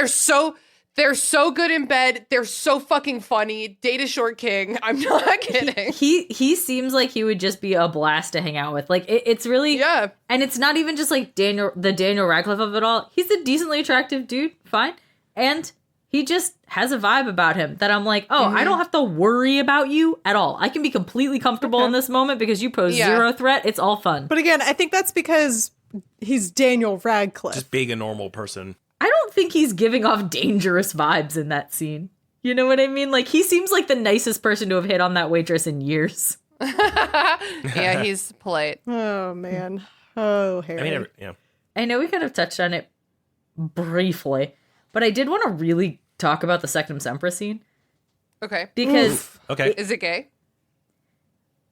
They're so good in bed. They're so fucking funny. Date a short king. I'm not kidding. He seems like he would just be a blast to hang out with. Like it's really Yeah. and it's not even just like Daniel Radcliffe of it all. He's a decently attractive dude, fine, and he just has a vibe about him that I'm like, oh, I don't have to worry about you at all. I can be completely comfortable in this moment because you pose Yeah. zero threat. It's all fun. But again, I think that's because he's Daniel Radcliffe. Just being a normal person. I don't think he's giving off dangerous vibes in that scene. You know what I mean? Like he seems like the nicest person to have hit on that waitress in years. Yeah, he's polite. Oh, man. Oh, Harry. I mean, yeah. I know we kind of touched on it briefly, but I did want to really talk about the Sectum Sempra scene Okay. because Okay. Is it gay?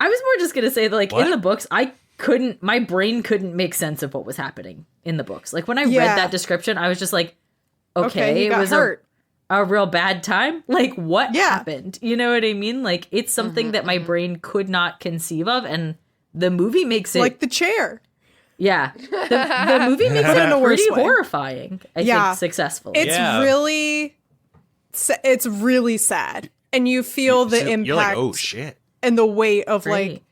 I was more just going to say that, like, What? in the books, my brain couldn't make sense of what was happening in the books. Like, when I Yeah. read that description, I was just like, okay, he it got was hurt. a real bad time. Like, what Yeah. happened? You know what I mean? Like, it's something that my brain could not conceive of, and the movie makes it, Like the chair. yeah, the movie makes But in it a worse pretty way. horrifying, I Yeah. think, successfully. It's Yeah. really sad. And you feel the impact You're like, oh shit. and the weight of Right.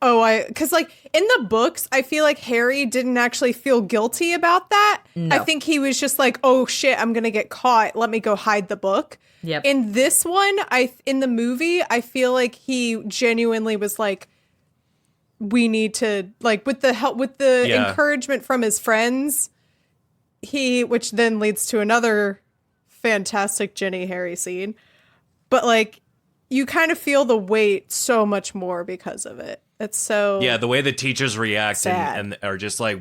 because like in the books, I feel like Harry didn't actually feel guilty about that. No. I think he was just like, oh shit, I'm going to get caught. Let me go hide the book. Yep. In this one, in the movie, I feel like he genuinely was like, we need to, like, with the help, with the Yeah. encouragement from his friends, which then leads to another fantastic Jenny Harry scene. But like, you kind of feel the weight so much more because of it. It's so Yeah, the way the teachers react Sad. and are just like,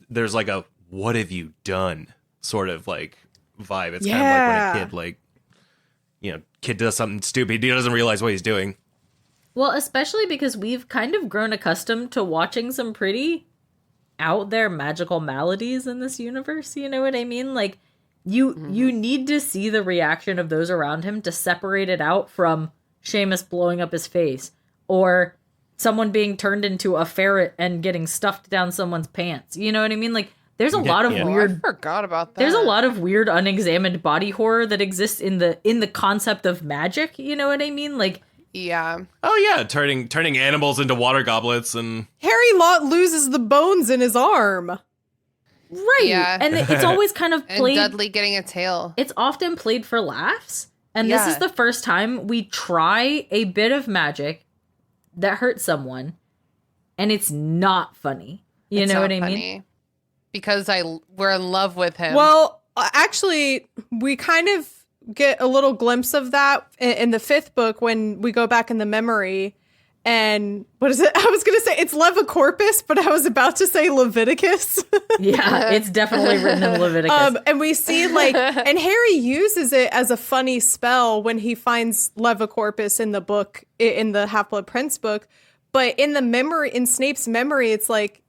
there's like a what have you done sort of like vibe. It's kind of like when Yeah. a kid does something stupid, he doesn't realize what he's doing. Well, especially because we've kind of grown accustomed to watching some pretty out there magical maladies in this universe. You know what I mean? Like you need to see the reaction of those around him to separate it out from Seamus blowing up his face or someone being turned into a ferret and getting stuffed down someone's pants. You know what I mean? Like there's a lot of yeah. Oh, I weird forgot about that. there's a lot of weird unexamined body horror that exists in the concept of magic. You know what I mean? Like Yeah. Oh yeah, turning animals into water goblets and Harry Lot loses the bones in his arm. right. Yeah. And it's always kind of And played Dudley getting a tail. it's often played for laughs. And this Yeah. is the first time we try a bit of magic that hurts someone and it's not funny. You It's know not what I mean? funny. Because we're in love with him. Well, actually, we kind of get a little glimpse of that in the 5th book when we go back in the memory. And what is it? I was going to say it's Levicorpus, but I was about to say Leviticus. Yeah, it's definitely written in Leviticus. And we see like, and Harry uses it as a funny spell when he finds Levicorpus in the book, in the Half-Blood Prince book. But in the memory, in Snape's memory, it's like,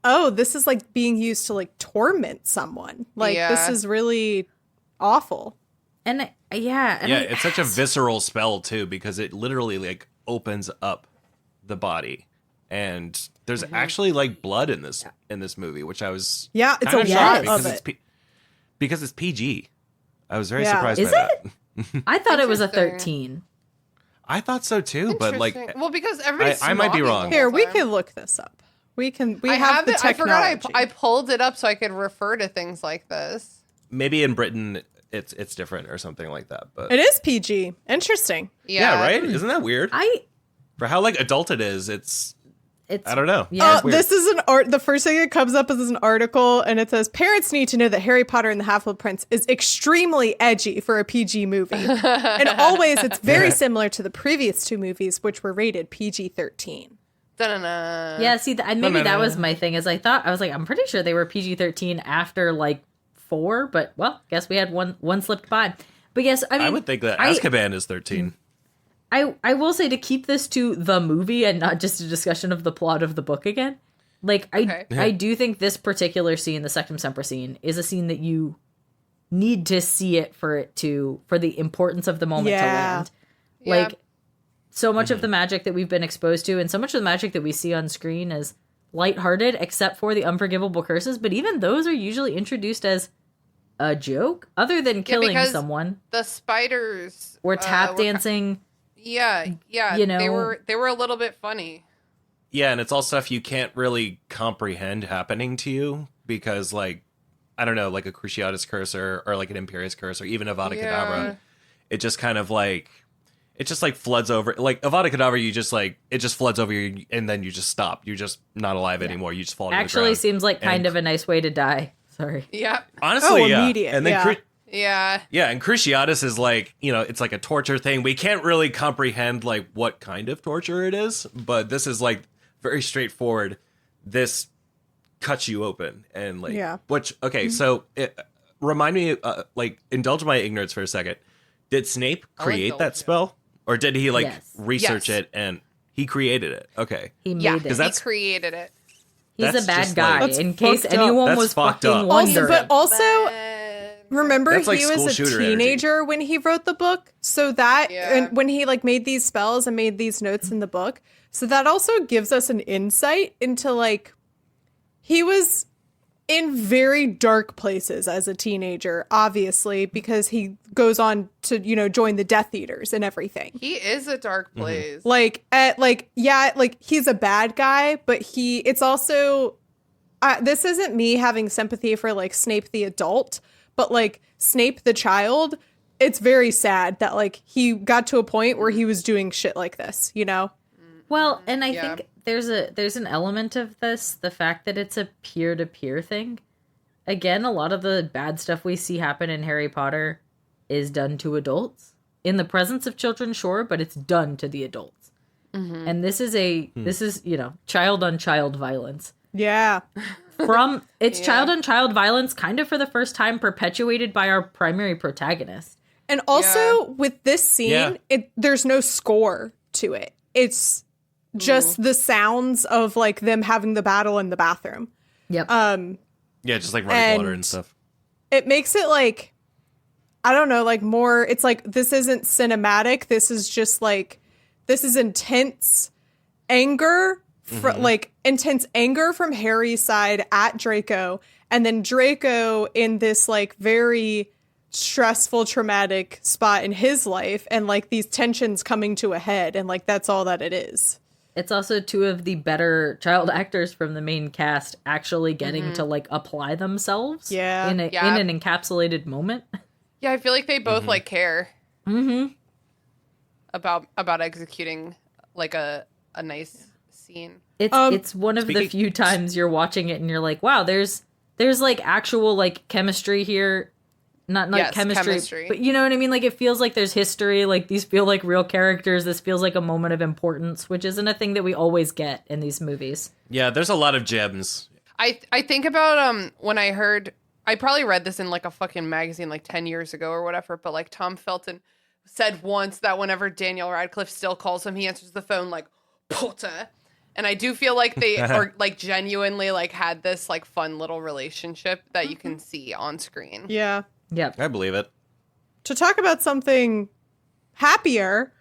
oh, this is like being used to like torment someone. Like this is really awful. And It's such a visceral spell too, because it literally like opens up the body, and there's actually like blood in this movie, which I was it's kinda a shocked lot of because it. because it's PG. I was very Yeah. surprised Is by it? that. I thought it was a Interesting. 13. I thought so too, but like Interesting. Well, because everybody's I might be snogging wrong. the Here, whole we time. can look this up. We I have the it. I technology. forgot I pulled it up so I could refer to things like this. maybe in Britain it's different or something like that. But It is PG. Interesting. yeah, right? Isn't that weird? For how like adult it is, it's I don't know. Yeah. It's weird. This is an art. The first thing that comes up is an article, and it says parents need to know that Harry Potter and the Half-Blood Prince is extremely edgy for a PG movie. In all ways, it's very similar to the previous 2 movies, which were rated PG-13. Da-na-na. Yeah, see, maybe that was my thing. Is I was like, I'm pretty sure they were PG-13 after like 4, but well, guess we had one slipped by. But yes, I mean, I would think that Azkaban is 13. I will say, to keep this to the movie and not just a discussion of the plot of the book again, like I do think this particular scene, the Sectum Sempra scene, is a scene that you need to see it for the importance of the moment to land. Yeah. Like, so much of the magic that we've been exposed to, and so much of the magic that we see on screen, is lighthearted, except for the unforgivable curses. But even those are usually introduced as a joke, other than killing because someone The spiders or tap dancing. Yeah, You know? they were a little bit funny. Yeah, and it's all stuff you can't really comprehend happening to you because, like, I don't know, like a Cruciatus curse or like an Imperius curse or even Avada Kedavra. It just kind of like, it just like floods over. Like Avada Kedavra, you just like, it just floods over you and then you just stop. You're just not alive anymore. You just fall to the Actually, ground. seems like kind of a nice way to die. Sorry. Yeah, Honestly, yeah. immediate, And then yeah. yeah. and Cruciatus is like, you know, it's like a torture thing. We can't really comprehend like what kind of torture it is, but this is like very straightforward. This cuts you open and like, which, okay, so remind me, like, indulge my ignorance for a second. Did Snape create indulge that you. spell? Or did he like Yes. research Yes. it and he created it? Okay. He made Yeah, it. he that's- created it. He's that's a bad just guy, like- That's in case fucked up. anyone That's was fucked fucking up. wondering. But also, remember, That's like he school was a shooter energy. teenager when he wrote the book. So that, Yeah. and when he like made these spells and made these notes in the book, so that also gives us an insight into like, he was in very dark places as a teenager, obviously, because he goes on to, you know, join the Death Eaters and everything. He is a dark place. Like, he's a bad guy, but it's also, this isn't me having sympathy for like Snape the adult, but like Snape the child, it's very sad that like he got to a point where he was doing shit like this, you know? Well, and I Yeah. think there's an element of this, the fact that it's a peer-to-peer thing. Again, a lot of the bad stuff we see happen in Harry Potter is done to adults. In the presence of children, sure, but it's done to the adults. And this is you know, child on child violence. Yeah. It's child on child violence kind of for the first time perpetuated by our primary protagonist. And also with this scene, Yeah. there's no score to it. It's just the sounds of like them having the battle in the bathroom. Yep. Yeah, just like running water And- and stuff. It makes it like, I don't know, like more, it's like, this isn't cinematic. This is just like, this is intense anger, intense anger from Harry's side at Draco. And then Draco in this like very stressful, traumatic spot in his life. And like these tensions coming to a head. And like, that's all that it is. It's also two of the better child actors from the main cast actually getting to like apply themselves in an encapsulated moment. Yeah, I feel like they both like care about executing like a nice scene. It's one of the Speaking- few times you're watching it and you're like, wow, there's like actual like chemistry here. Not Yes, chemistry, but you know what I mean? Like, it feels like there's history. Like, these feel like real characters. This feels like a moment of importance, which isn't a thing that we always get in these movies. Yeah, there's a lot of gems. I think about when I heard, I probably read this in like a fucking magazine like 10 years ago or whatever, but like Tom Felton said once that whenever Daniel Radcliffe still calls him, he answers the phone like Potter. And I do feel like they are like genuinely like had this like fun little relationship that you can see on screen. Yeah. Yep. I believe it. To talk about something happier,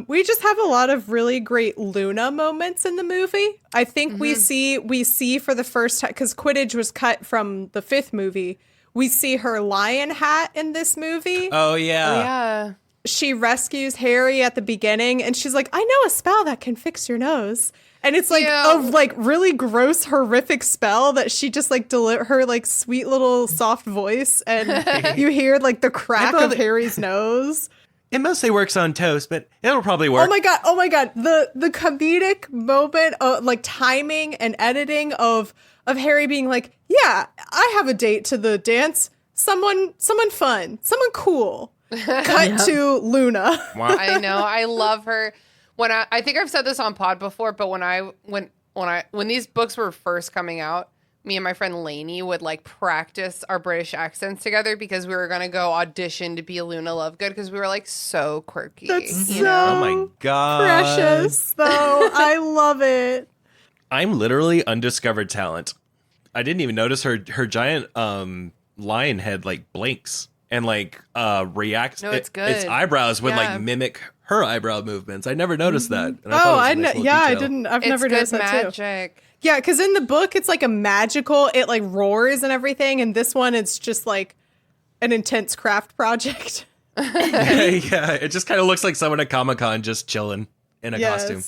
we just have a lot of really great Luna moments in the movie. I think we see for the first time, because Quidditch was cut from the 5th movie, we see her lion hat in this movie. Oh, yeah. Yeah. She rescues Harry at the beginning, and she's like, I know a spell that can fix your nose. And it's like a like really gross, horrific spell that she just like her like sweet little soft voice, and you hear like the crack of Harry's nose. It mostly works on toast, but it'll probably work. Oh my god! The comedic moment, like timing and editing of Harry being like, yeah, I have a date to the dance. Someone fun, someone cool. Cut to Luna. Wow. I know. I love her. When I think I've said this on pod before, but when these books were first coming out, me and my friend Lainey would like practice our British accents together because we were gonna go audition to be Luna Lovegood because we were like so quirky. That's you know? Oh my god. precious, though. I love it. I'm literally undiscovered talent. I didn't even notice her giant lion head like blinks and like reacts. No, it's good. Its eyebrows would Yeah. like mimic her eyebrow movements. I never noticed that. And Oh, thought it was a I nice know. little Yeah, I detail. didn't. I've It's never good noticed that too. magic. Yeah, because in the book it's like a magical. It like roars and everything, and this one it's just like an intense craft project. Yeah, it just kind of looks like someone at Comic-Con just chilling in a costume.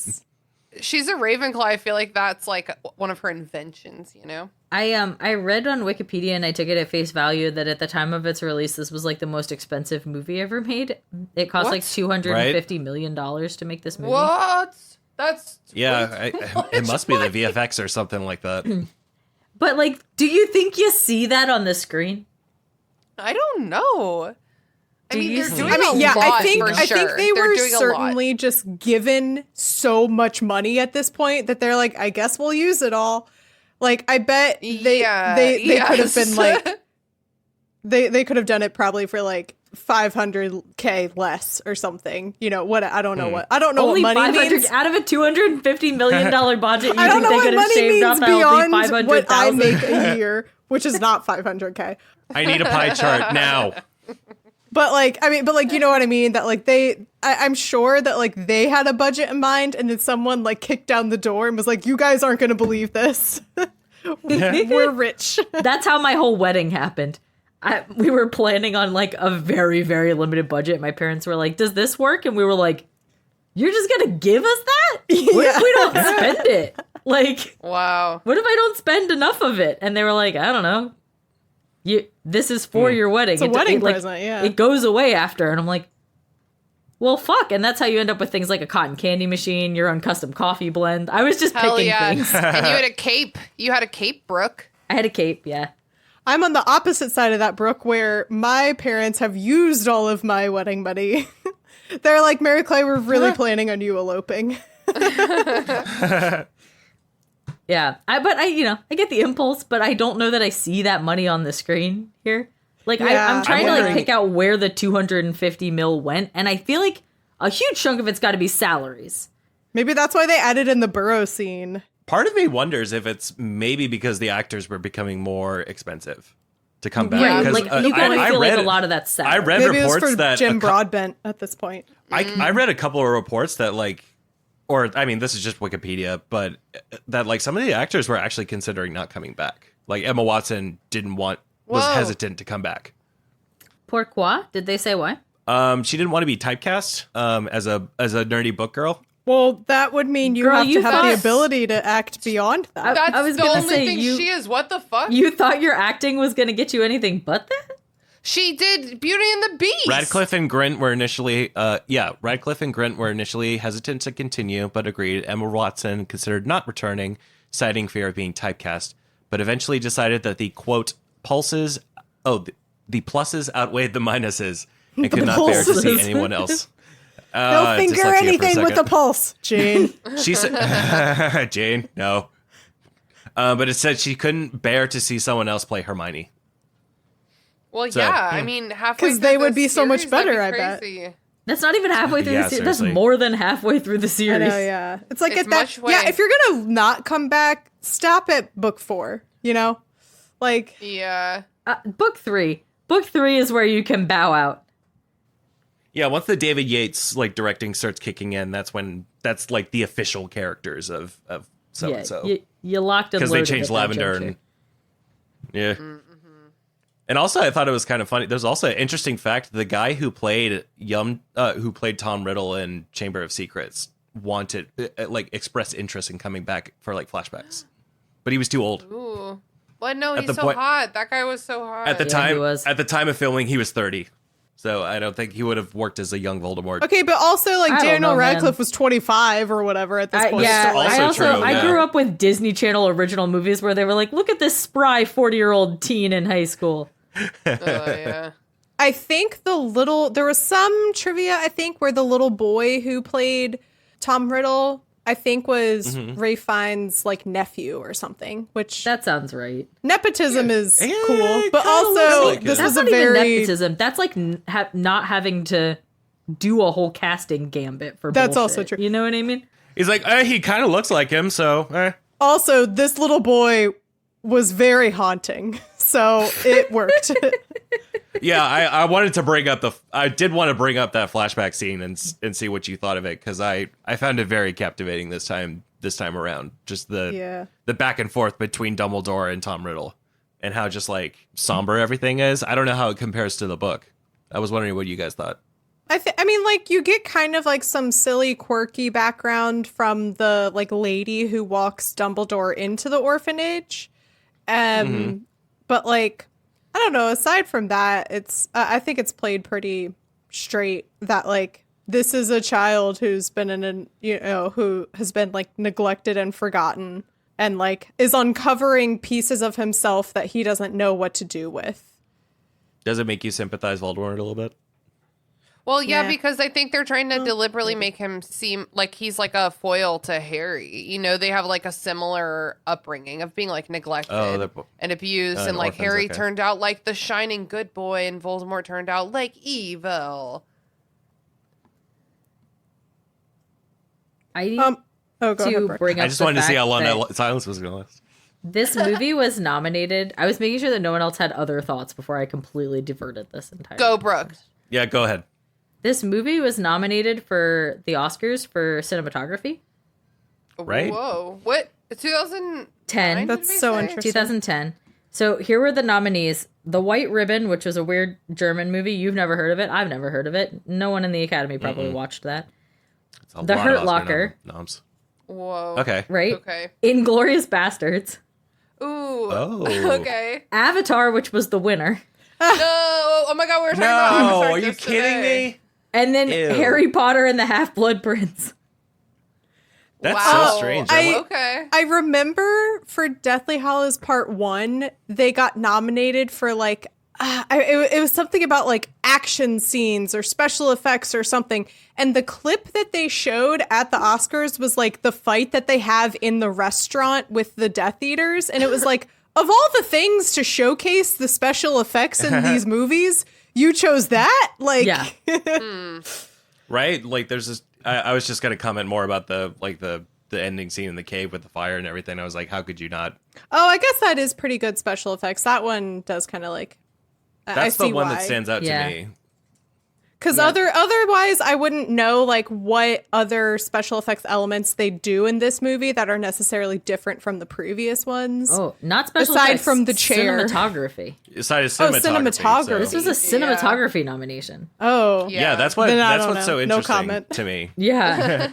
She's a Ravenclaw. I feel like that's like one of her inventions, you know? I read on Wikipedia and I took it at face value that at the time of its release, this was like the most expensive movie ever made. It cost What? like $250 million to make this movie. What? That's Yeah, it must be the VFX or something like that. But like, do you think you see that on the screen? I don't know. I Do mean, you they're see- doing I mean, a yeah, lot I think for I sure. think they They're were doing a lot. certainly just given so much money at this point that they're like, I guess we'll use it all. Like, I bet they could have been yes. like they could have done it probably for like $500K less or something. You know what? I don't know what Only what money 500 means. out of a $250 million budget. You I don't think know they what could have money shaved means off only beyond what I 500,000? make a year, which is not 500K. I need a pie chart now. But like, I mean, but like, you know what I mean? That like I'm sure that like they had a budget in mind, and then someone like kicked down the door and was like, "You guys aren't going to believe this. We're rich." That's how my whole wedding happened. We were planning on like a very, very limited budget. My parents were like, "Does this work?" And we were like, "You're just gonna give us that? What if we don't spend it? Like, Wow. what if I don't spend enough of it?" And they were like, "I don't know. This is for your wedding. It's a wedding like, present, yeah. It goes away after." And I'm like, well, fuck. And that's how you end up with things like a cotton candy machine, your own custom coffee blend. I was just Hell picking yeah. things. And you had a cape. You had a cape, Brooke. I had a cape, yeah. I'm on the opposite side of that, Brooke, where my parents have used all of my wedding money. They're like, Mary Clay, we're really planning on you eloping. Yeah, I get the impulse, but I don't know that I see that money on the screen here. Like, Yeah, I'm trying I'm to like wondering- pick out where the 250 mil went, and I feel like a huge chunk of it's got to be salaries. Maybe that's why they added in the burrow scene. Part of me wonders if it's maybe because the actors were becoming more expensive to come back. Right, 'Cause, like you can I feel like read- a lot of that salary. I read Maybe it was reports for that Jim a cou- Broadbent at this point. I read a couple of reports that like, or I mean, this is just Wikipedia, but that like some of the actors were actually considering not coming back. Like Emma Watson was Whoa. hesitant to come back. Pourquoi? Did they say why? She didn't want to be typecast as a nerdy book girl. Well, that would mean you Girl, have you to have the thought- ability to act beyond that. That's I was the gonna only say, thing you- she is. What the fuck? You thought your acting was going to get you anything but that? She did Beauty and the Beast. Radcliffe and Grint were initially hesitant to continue, but agreed. Emma Watson considered not returning, citing fear of being typecast, but eventually decided that the quote the pluses outweighed the minuses and could not bear to see anyone else. Don't finger anything with the pulse, Jane. She said, Jane, no. But it said she couldn't bear to see someone else play Hermione. Well, So, yeah. I mean, halfway Because through they would the be so much series, that'd better, be I bet. crazy. That's not even halfway through Yeah, the series. That's seriously. more than halfway through the I series. know, yeah. It's like It's at that. much way- Yeah, if you're gonna not come back, stop at book 4. You know, like Yeah. Book 3. Book 3 is where you can bow out. Yeah, once the David Yates directing starts kicking in, that's like the official characters of so and so. You locked and Because loaded they changed at that Lavender juncture. and and also I thought it was kind of funny. There's also an interesting fact: the guy who played Tom Riddle in Chamber of Secrets wanted expressed interest in coming back for flashbacks, but he was too old. Ooh. Well, no, At he's the so point- hot. That guy was so hot. At the Yeah, he was. time of filming, he was 30, so I don't think he would have worked as a young Voldemort. okay, but also like I don't Daniel know, man. Radcliffe was 25 or whatever at this point. Yeah, So, like, also true, I yeah. grew up with Disney Channel original movies where they were like, look at this spry 40-year-old teen in high school. Yeah. I think there was some trivia, I think, where the little boy who played Tom Riddle, I think was Ray Fiennes' nephew or something, which That sounds right. nepotism is Yeah, cool. it But kinda also, looks like this it. was That's a not even very... nepotism. That's like not having to do a whole casting gambit for That's bullshit. also true. You know what I mean? He's like, he kind of looks like him, so. Also, this little boy was very haunting, so it worked. Yeah, I wanted to bring up I did want to bring up that flashback scene and see what you thought of it, because I found it very captivating this time around. Just the back and forth between Dumbledore and Tom Riddle, and how just somber everything is. I don't know how it compares to the book. I was wondering what you guys thought. I mean, you get kind of some silly, quirky background from the lady who walks Dumbledore into the orphanage. But I don't know. Aside from that, it's I think it's played pretty straight that this is a child who's been who has been neglected and forgotten, and is uncovering pieces of himself that he doesn't know what to do with. Does it make you sympathize Voldemort a little bit? Well, yeah, Yeah. because I think they're trying to deliberately make him seem like he's a foil to Harry. They have a similar upbringing of being neglected and abused, and and orphans, Harry okay. turned out the shining good boy, and Voldemort turned out evil. I need Oh, go ahead, to Brooke. bring up I just the wanted to see fact how long that that silence was going to last. this movie was nominated. I was making sure that no one else had other thoughts before I completely diverted this entire. Go, Brooke. Yeah, go ahead. This movie was nominated for the Oscars for cinematography. Right? Whoa. What? 2010? 10. That's so interesting. 2010. So here were the nominees. The White Ribbon, which was a weird German movie. You've never heard of it. I've never heard of it. No one in the Academy probably watched that. It's a The lot Hurt of Oscar Locker. noms. Whoa. Okay. Right? Okay. Inglorious Bastards. Ooh. Oh. Okay. Avatar, which was the winner. No. Oh my God, we were talking about No, Avatar are you just kidding today. me? And then Ew. Harry Potter and the Half-Blood Prince. That's Wow. so strange. Okay. I remember for Deathly Hallows Part 1, they got nominated for it was something about action scenes or special effects or something. And the clip that they showed at the Oscars was the fight that they have in the restaurant with the Death Eaters. And it was of all the things to showcase the special effects in these movies, you chose that? Yeah. Right? There's this. I was just gonna comment more about the ending scene in the cave with the fire and everything. I was like, how could you not? Oh, I guess that is pretty good special effects. That one does kind of I That's see the one why. that stands out Yeah. to me. Because otherwise, I wouldn't know what other special effects elements they do in this movie that are necessarily different from the previous ones. Oh, not special Aside effects, from the chair. Cinematography. Aside of Oh, cinematography. cinematography. so- This was a cinematography nomination. Oh. Yeah, that's what. Then I That's don't what's know. so No interesting comment. to me. Yeah.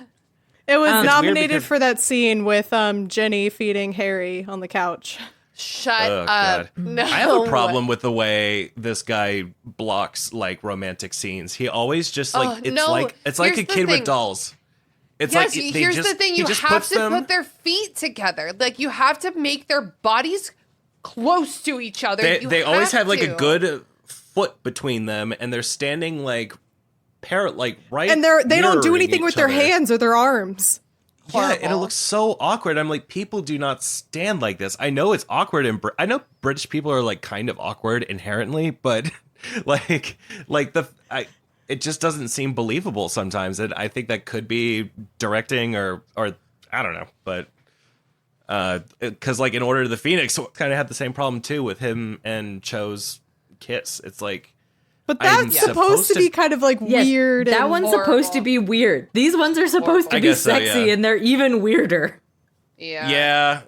It was weird nominated because- for that scene with Jenny feeding Harry on the couch. Shut Oh, up. God. No. I have a problem with the way this guy blocks like romantic scenes. He always just like it's like Here's a the kid thing. with dolls. It's Yes, like here's the thing. You have to put their feet together. Like, you have to make their bodies close to each other. They always have like to. a good foot between them, and they're standing like right. And they don't do mirroring anything with each their other. hands or their arms. Yeah, and it Horrible. looks so awkward. I'm like, people do not stand like this. I know it's awkward, and I know British people are like kind of awkward inherently, but it just doesn't seem believable sometimes. And I think that could be directing or I don't know, but because like in Order of the Phoenix, kind of had the same problem too with him and Cho's kiss. It's like. But I'm that's supposed to be kind of like Yes, weird. that and one's supposed to be weird. These ones are supposed to I be guess so, sexy, yeah. and they're even weirder. Yeah.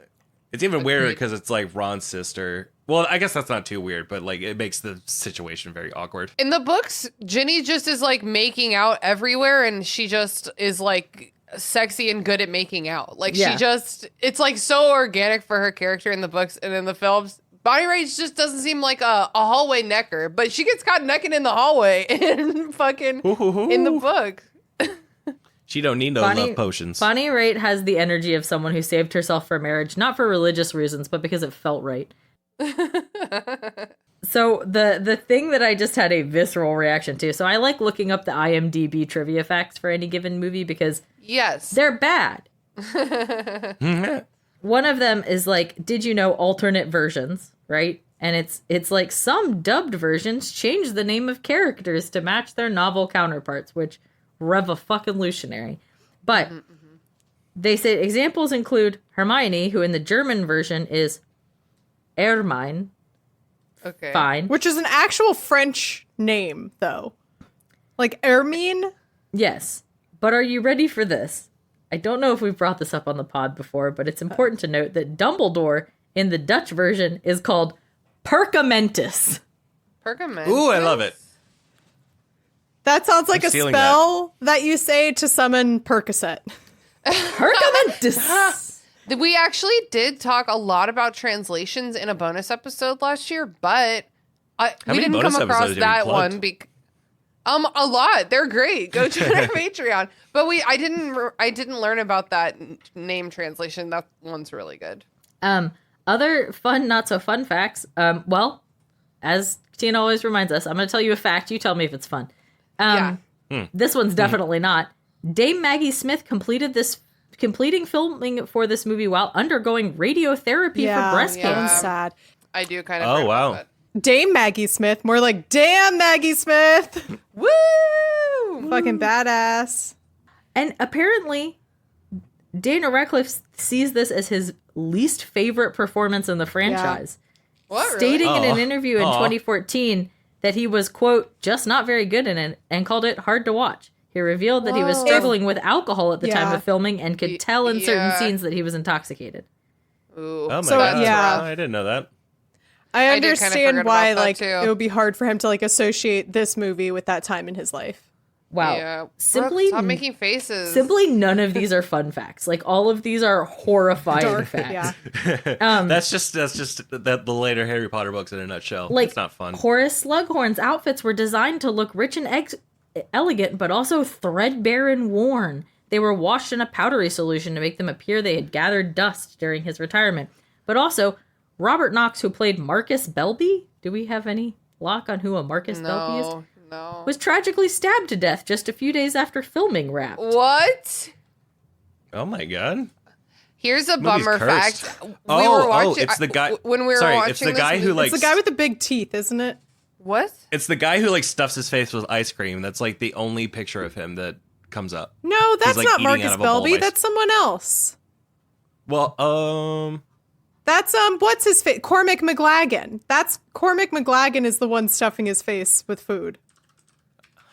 It's even weirder because it's like Ron's sister. Well, I guess that's not too weird, but like it makes the situation very awkward. In the books, Ginny just is like making out everywhere, and she just is like sexy and good at making out. Like Yeah. it's like so organic for her character in the books, and in the films, Bonnie Raitt just doesn't seem like a hallway necker, but she gets caught necking in the hallway in fucking in the book. She don't need no love potions. Bonnie Raitt has the energy of someone who saved herself for marriage, not for religious reasons, but because it felt right. So the thing that I just had a visceral reaction to, so I like looking up the IMDb trivia facts for any given movie because Yes. they're bad. One of them is like, did you know alternate versions, right? And it's like some dubbed versions change the name of characters to match their novel counterparts, which rev-a-fucking-lutionary. But they say examples include Hermione, who in the German version is Ermine. Okay. Fine. Which is an actual French name, though. Like Hermine? Yes. But are you ready for this? I don't know if we've brought this up on the pod before, but it's important to note that Dumbledore in the Dutch version is called Perkamentus. Pergament. Ooh, I love it. That sounds like I'm a stealing spell that you say to summon Percocet. Perkamentus. We actually did talk a lot about translations in a bonus episode last year, but we many didn't bonus come across episodes have you that plugged? one. A lot. They're great. Go check our Patreon. But I didn't learn about that name translation. That one's really good. Other fun, not so fun facts. Well, as Tina always reminds us, I'm going to tell you a fact. You tell me if it's fun. This one's definitely not. Dame Maggie Smith completing filming for this movie while undergoing radiotherapy for breast that cancer. one's sad. I do kind of. Oh, remember wow. that. Dame Maggie Smith, more like damn Maggie Smith. Woo! Fucking badass. And apparently, Dana Radcliffe sees this as his least favorite performance in the franchise, What, really? stating in an Aw. interview in Aw. 2014 that he was, quote, just not very good in it and called it hard to watch. He revealed that he was Whoa. struggling with alcohol at the time Yeah. of filming and could tell in certain Yeah. scenes that he was intoxicated. Ooh. Oh my So, god! yeah. I didn't know that. I I did kinda understand forget why about that, like too. it would be hard for him to like associate this movie with that time in his life. Wow. Yeah. Simply, Stop making faces. simply none of these are fun facts. Like all of these are horrifying Dark, facts. yeah. That's just the later Harry Potter books in a nutshell. Like It's not fun. Horace Slughorn's outfits were designed to look rich and elegant, but also threadbare and worn. They were washed in a powdery solution to make them appear they had gathered dust during his retirement. But also, Robert Knox, who played Marcus Belby, do we have any lock on who a Marcus Belby is? No. Was tragically stabbed to death just a few days after filming Wrapped. What? Oh my god! Here's a Movie's bummer cursed. fact. It's the guy. When we were sorry, watching it's the this guy who movie- like It's the guy with the big teeth, isn't it? What? It's the guy who like stuffs his face with ice cream. That's like the only picture of him that comes up. No, that's like, not eating Marcus out of a bowl of Belby. ice- That's someone else. Well, That's what's his face? Cormac McLagan. That's Cormac McLagan is the one stuffing his face with food.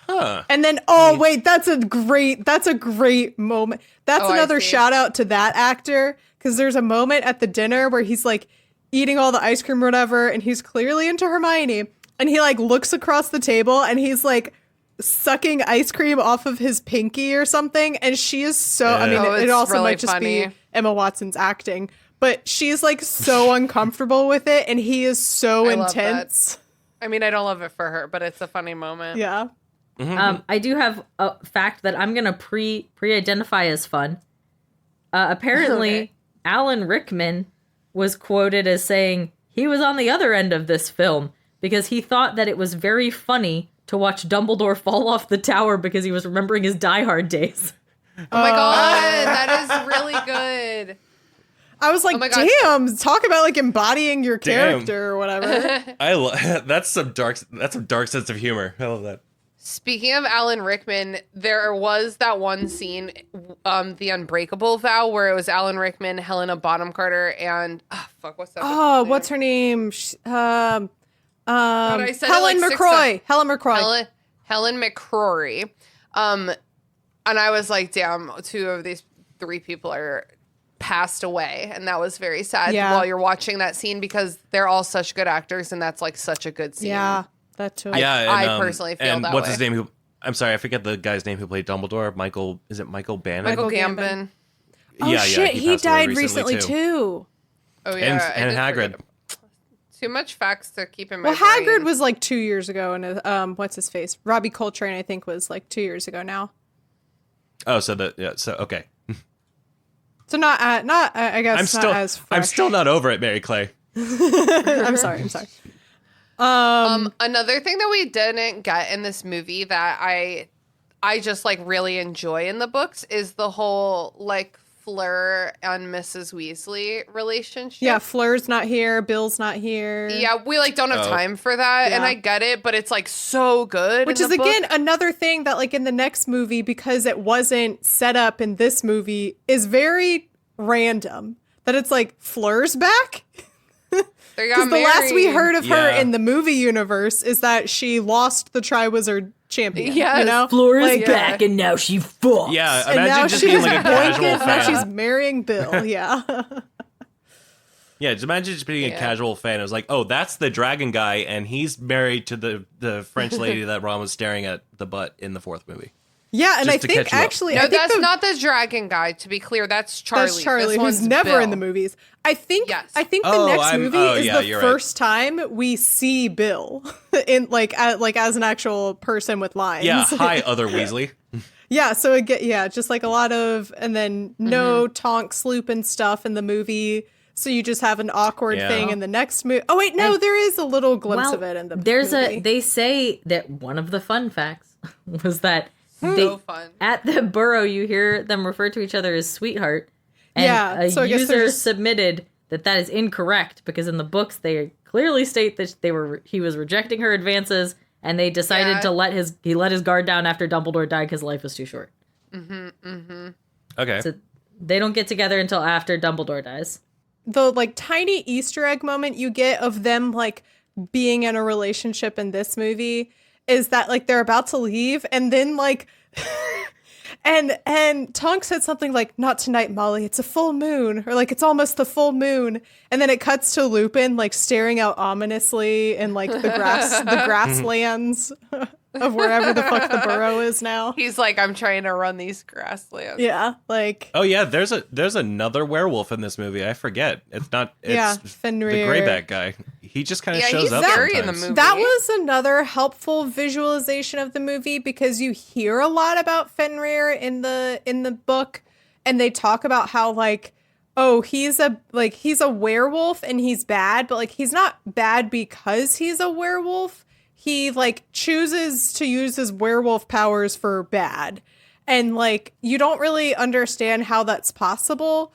huh? And then wait, that's a great moment. That's Oh, I another see. shout out to that actor because there's a moment at the dinner where he's like eating all the ice cream or whatever, and he's clearly into Hermione, and he like looks across the table and he's like sucking ice cream off of his pinky or something, and she is so. I mean, Oh, it it's also really might just funny. be Emma Watson's acting, but she's like so uncomfortable with it, and he is so I love that. intense. I mean, I don't love it for her, but it's a funny moment. Yeah. I do have a fact that I'm gonna pre-identify as fun. Apparently, Okay. Alan Rickman was quoted as saying he was on the other end of this film because he thought that it was very funny to watch Dumbledore fall off the tower because he was remembering his Die Hard days. Oh my god, that is really good. I was like, Oh my God. damn, talk about like embodying your Damn. character or whatever. That's some dark sense of humor. I love that. Speaking of Alan Rickman, there was that one scene, The Unbreakable Vow, where it was Alan Rickman, Helena Bonham Carter, and what's that? Oh, bitch's what's name? her name? I said it Helen like 6 McCroy. times. Helen McCroy. Helen McCrory. And I was like, damn, 2 of these 3 people are passed away, and that was very sad Yeah. while you're watching that scene because they're all such good actors, and that's like such a good scene. Yeah, that too. I personally feel and that what's way. his name? I'm sorry, I forget the guy's name who played Dumbledore. Michael Bannon? Michael Gambon. Gambon. Oh shit, he passed away died recently too. Oh yeah, I And just Hagrid. forget. Too much facts to keep in my Well, brain. Hagrid was like 2 years ago, and what's his face? Robbie Coltrane, I think, was like 2 years ago now. Oh, so okay. So not I guess I'm not as fresh. still not over it, Mary Clay. I'm sorry. Another thing that we didn't get in this movie that I just like really enjoy in the books is the whole like Fleur and Mrs. Weasley relationship. Yeah, Fleur's not here. Bill's not here. Yeah, we like don't have Oh. time for that, and Yeah. I get it, but it's like so good. Which in is the book. again another thing that like in the next movie, because it wasn't set up in this movie, is very random. That it's like Fleur's back. They got Because the last we married. heard of her Yeah. in the movie universe is that she lost the Triwizard champion. Yes. You know? Fleur is Like, back, and now she fucks. Yeah, And now imagine just she's being like a casual boinking, now she's fan. marrying Bill. Yeah. Yeah, just imagine just being Yeah. a casual fan. It was like, oh, that's the dragon guy, and he's married to the French lady that Ron was staring at the butt in the 4th movie. Yeah, and Just I to think catch you up. actually No, I think that's not the dragon guy. To be clear, that's Charlie. That's Charlie, This who's one's never in the Bill. movies. I think Yes. the Oh, next movie is yeah, the you're right. first time we see Bill in like as an actual person with lines. Yeah, hi, other Weasley. Yeah, so again, yeah, just like a lot of, and then no Tonk sloop and stuff in the movie. So you just have an awkward Yeah. thing in the next movie. Oh wait, no, there is a little glimpse of it in the movie. They say that one of the fun facts was that So fun. at the Burrow you hear them refer to each other as sweetheart. And Yeah, a so I guess user they're just- submitted that is incorrect because in the books they clearly state that he was rejecting her advances and they decided Yeah. to let his guard down after Dumbledore died because life was too short. Okay. So they don't get together until after Dumbledore dies. The like tiny Easter egg moment you get of them like being in a relationship in this movie is that like they're about to leave and then like and Tonk said something like, "Not tonight, Molly, it's a full moon," or like, "It's almost the full moon," and then it cuts to Lupin like staring out ominously in like the grasslands of wherever the fuck the Burrow is now. He's like, I'm trying to run these grasslands. Yeah, like Oh yeah, there's another werewolf in this movie. I forget. It's not. It's Yeah, the Fenrir. grayback guy. He just kind of Yeah, shows he's up scary in the sometimes. movie. that was another helpful visualization of the movie because you hear a lot about Fenrir in the book, and they talk about how like, oh, he's a werewolf and he's bad, but like he's not bad because he's a werewolf. He like chooses to use his werewolf powers for bad, and like you don't really understand how that's possible,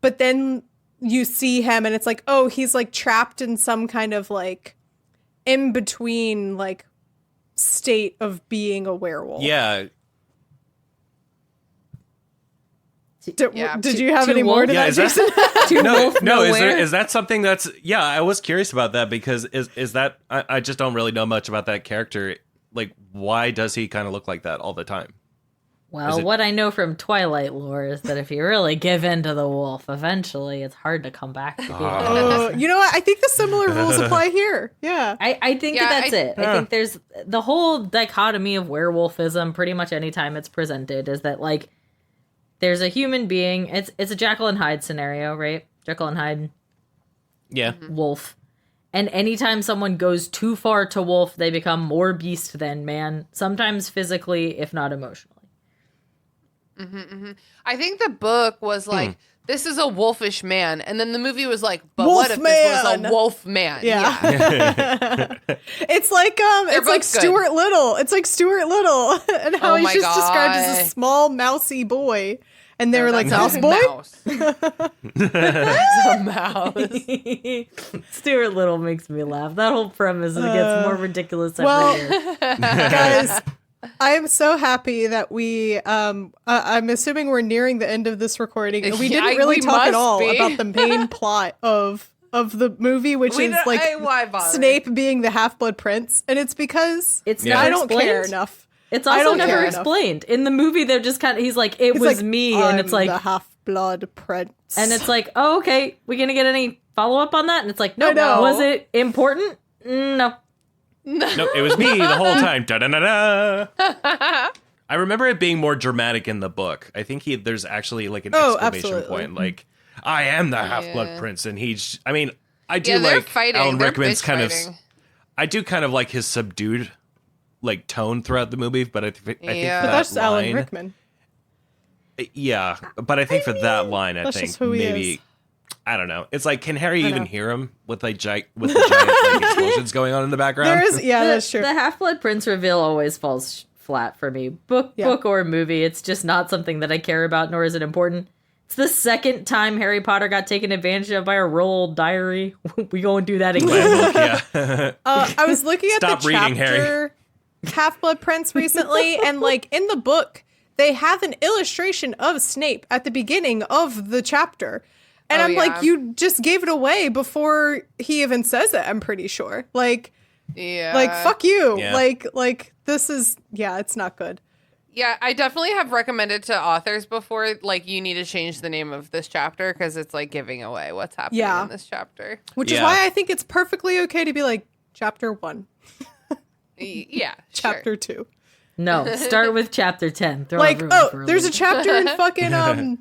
but then you see him and it's like, oh, he's like trapped in some kind of like in between like state of being a werewolf. Yeah. Did you have any more to Yeah, that, is that- Jason? To No, wolf no. nowhere. Is that something that's? Yeah, I was curious about that because is that? I just don't really know much about that character. Like, why does he kind of look like that all the time? Well, it- what I know from Twilight lore is that if you really give in to the wolf, eventually it's hard to come back to being Oh, you know what? I think the similar rules apply here. Yeah. I think Yeah, that's it. I Yeah. think there's the whole dichotomy of werewolfism pretty much anytime it's presented is that like there's a human being, it's a Jekyll and Hyde scenario, right? Jekyll and Hyde, Yeah. wolf. And anytime someone goes too far to wolf, they become more beast than man, sometimes physically, if not emotionally. I think the book was like, this is a wolfish man. And then the movie was like, but Wolf what if this was man. a wolf man? Yeah. It's like both good. Stuart Little. It's like Stuart Little and how Oh he's my just described as God. a small mousy boy. And they were like, That's mouse a boy? mouse. That's a mouse. Stuart Little makes me laugh. That whole premise gets more ridiculous every well- year. Guys, I am so happy that we I'm assuming we're nearing the end of this recording. And we didn't really we talk at must all be. about the main plot of the movie, which We is don't- like why bother? Snape being the Half-Blood Prince. And it's because It's Yeah. never I don't care explained. enough. It's I also don't never care enough. explained. In the movie, they're just kind of, he's like, it It's was like, me. And it's I'm like, the Half-Blood Prince. and it's like, oh, okay, we gonna get any follow up on that? And it's like, no, know. was it important? No. No, it was me the whole time. Da-da-da-da. I remember it being more dramatic in the book. I think there's actually like an exclamation absolutely. point, like, I am the Half-Blood Yeah. Prince. And I mean, I do Yeah, they're like fighting. Alan They're Rickman's bitch kind of, fighting. I do kind of like his subdued like tone throughout the movie, but I think for Yeah. that But that's line, Alan Rickman. Yeah, but I think for that line, I that's think just who he maybe is. I don't know. It's like, can Harry I even know. hear him with the giant like, explosions going on in the background? There is, yeah, that's true. The Half-Blood Prince reveal always falls flat for me. Book or movie, it's just not something that I care about, nor is it important. It's the second time Harry Potter got taken advantage of by a roll old diary. We gonna do that again. Yeah. I was looking at Stop the reading, chapter Half-Blood Prince recently, and like in the book, they have an illustration of Snape at the beginning of the chapter. And Oh, I'm yeah. like, you just gave it away before he even says it, I'm pretty sure. Like, Yeah. fuck you. Yeah. Like this is, yeah, it's not good. Yeah, I definitely have recommended to authors before, like, you need to change the name of this chapter because it's like giving away what's happening Yeah. in this chapter. Which is Yeah. why I think it's perfectly okay to be like, chapter 1, Yeah, chapter 2. No, start with chapter 10. Throw Like, everyone for oh, a there's a loop. chapter in fucking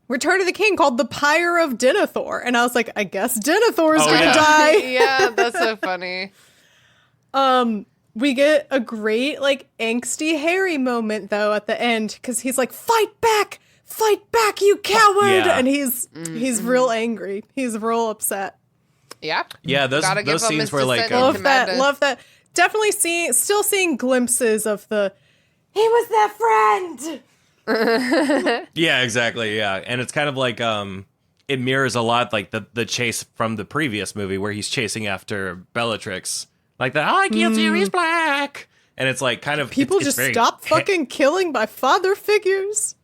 Return of the King called The Pyre of Denethor. And I was like, I guess Denethor's Oh, gonna yeah. die. Yeah, that's so funny. We get a great, like, angsty Harry moment, though, at the end, because he's like, fight back, you coward! Yeah. And he's real angry. He's real upset. Yeah. Yeah, those Gotta give him scenes his were like descent into Love that, madness. love that. Definitely still seeing glimpses of the, he was their friend! yeah, exactly, yeah. And it's kind of like it mirrors a lot like the chase from the previous movie where he's chasing after Bellatrix. Like the I killed Sirius Black. And it's like kind of People it's just very- stop fucking killing my father figures.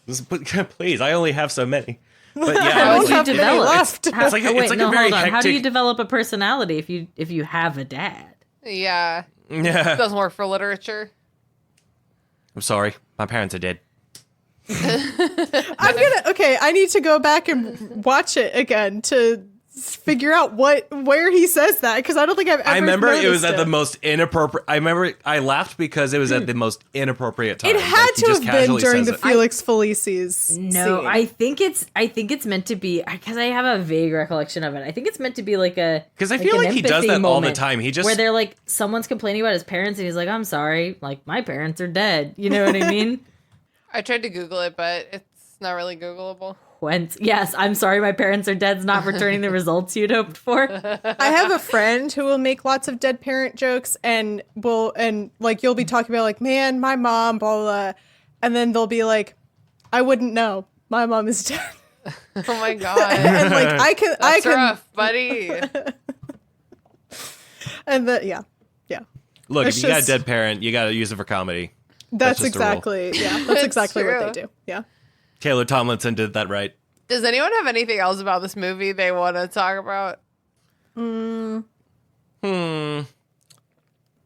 Please, I only have so many. But yeah, I How don't do you have many develop? left. How, It's like a- oh, wait, it's like a no, very hold on. How do you hectic- develop a personality if you have a dad? Yeah. yeah. Doesn't work for literature. I'm sorry, my parents are dead. I need to go back and watch it again to figure out where he says that, because I don't think I've ever I remember it was noticed at the most inappropriate. I remember I laughed because it was at the most inappropriate time. It had Like, he to just have been casually during says the it. Felix Felicis No, scene. I think it's meant to be, because I have a vague recollection of it. I think it's meant to be like a, 'Cause I like feel an like he does empathy that all the moment time. He just- where they're like, someone's complaining about his parents, and he's like, I'm sorry, like my parents are dead. You know what I mean? I tried to Google it, but it's not really Googleable. Yes, I'm sorry, my parents are dead's not returning the results you'd hoped for. I have a friend who will make lots of dead parent jokes, and like you'll be talking about like, man, my mom, blah blah, blah, and then they'll be like, I wouldn't know, my mom is dead. Oh my god. And like I can That's rough, buddy. and yeah. Look, It's if you got a just- dead parent, you got to use it for comedy. That's just a rule. exactly that's It's exactly what they true. do. Yeah. Taylor Tomlinson did that right. Does anyone have anything else about this movie they want to talk about? I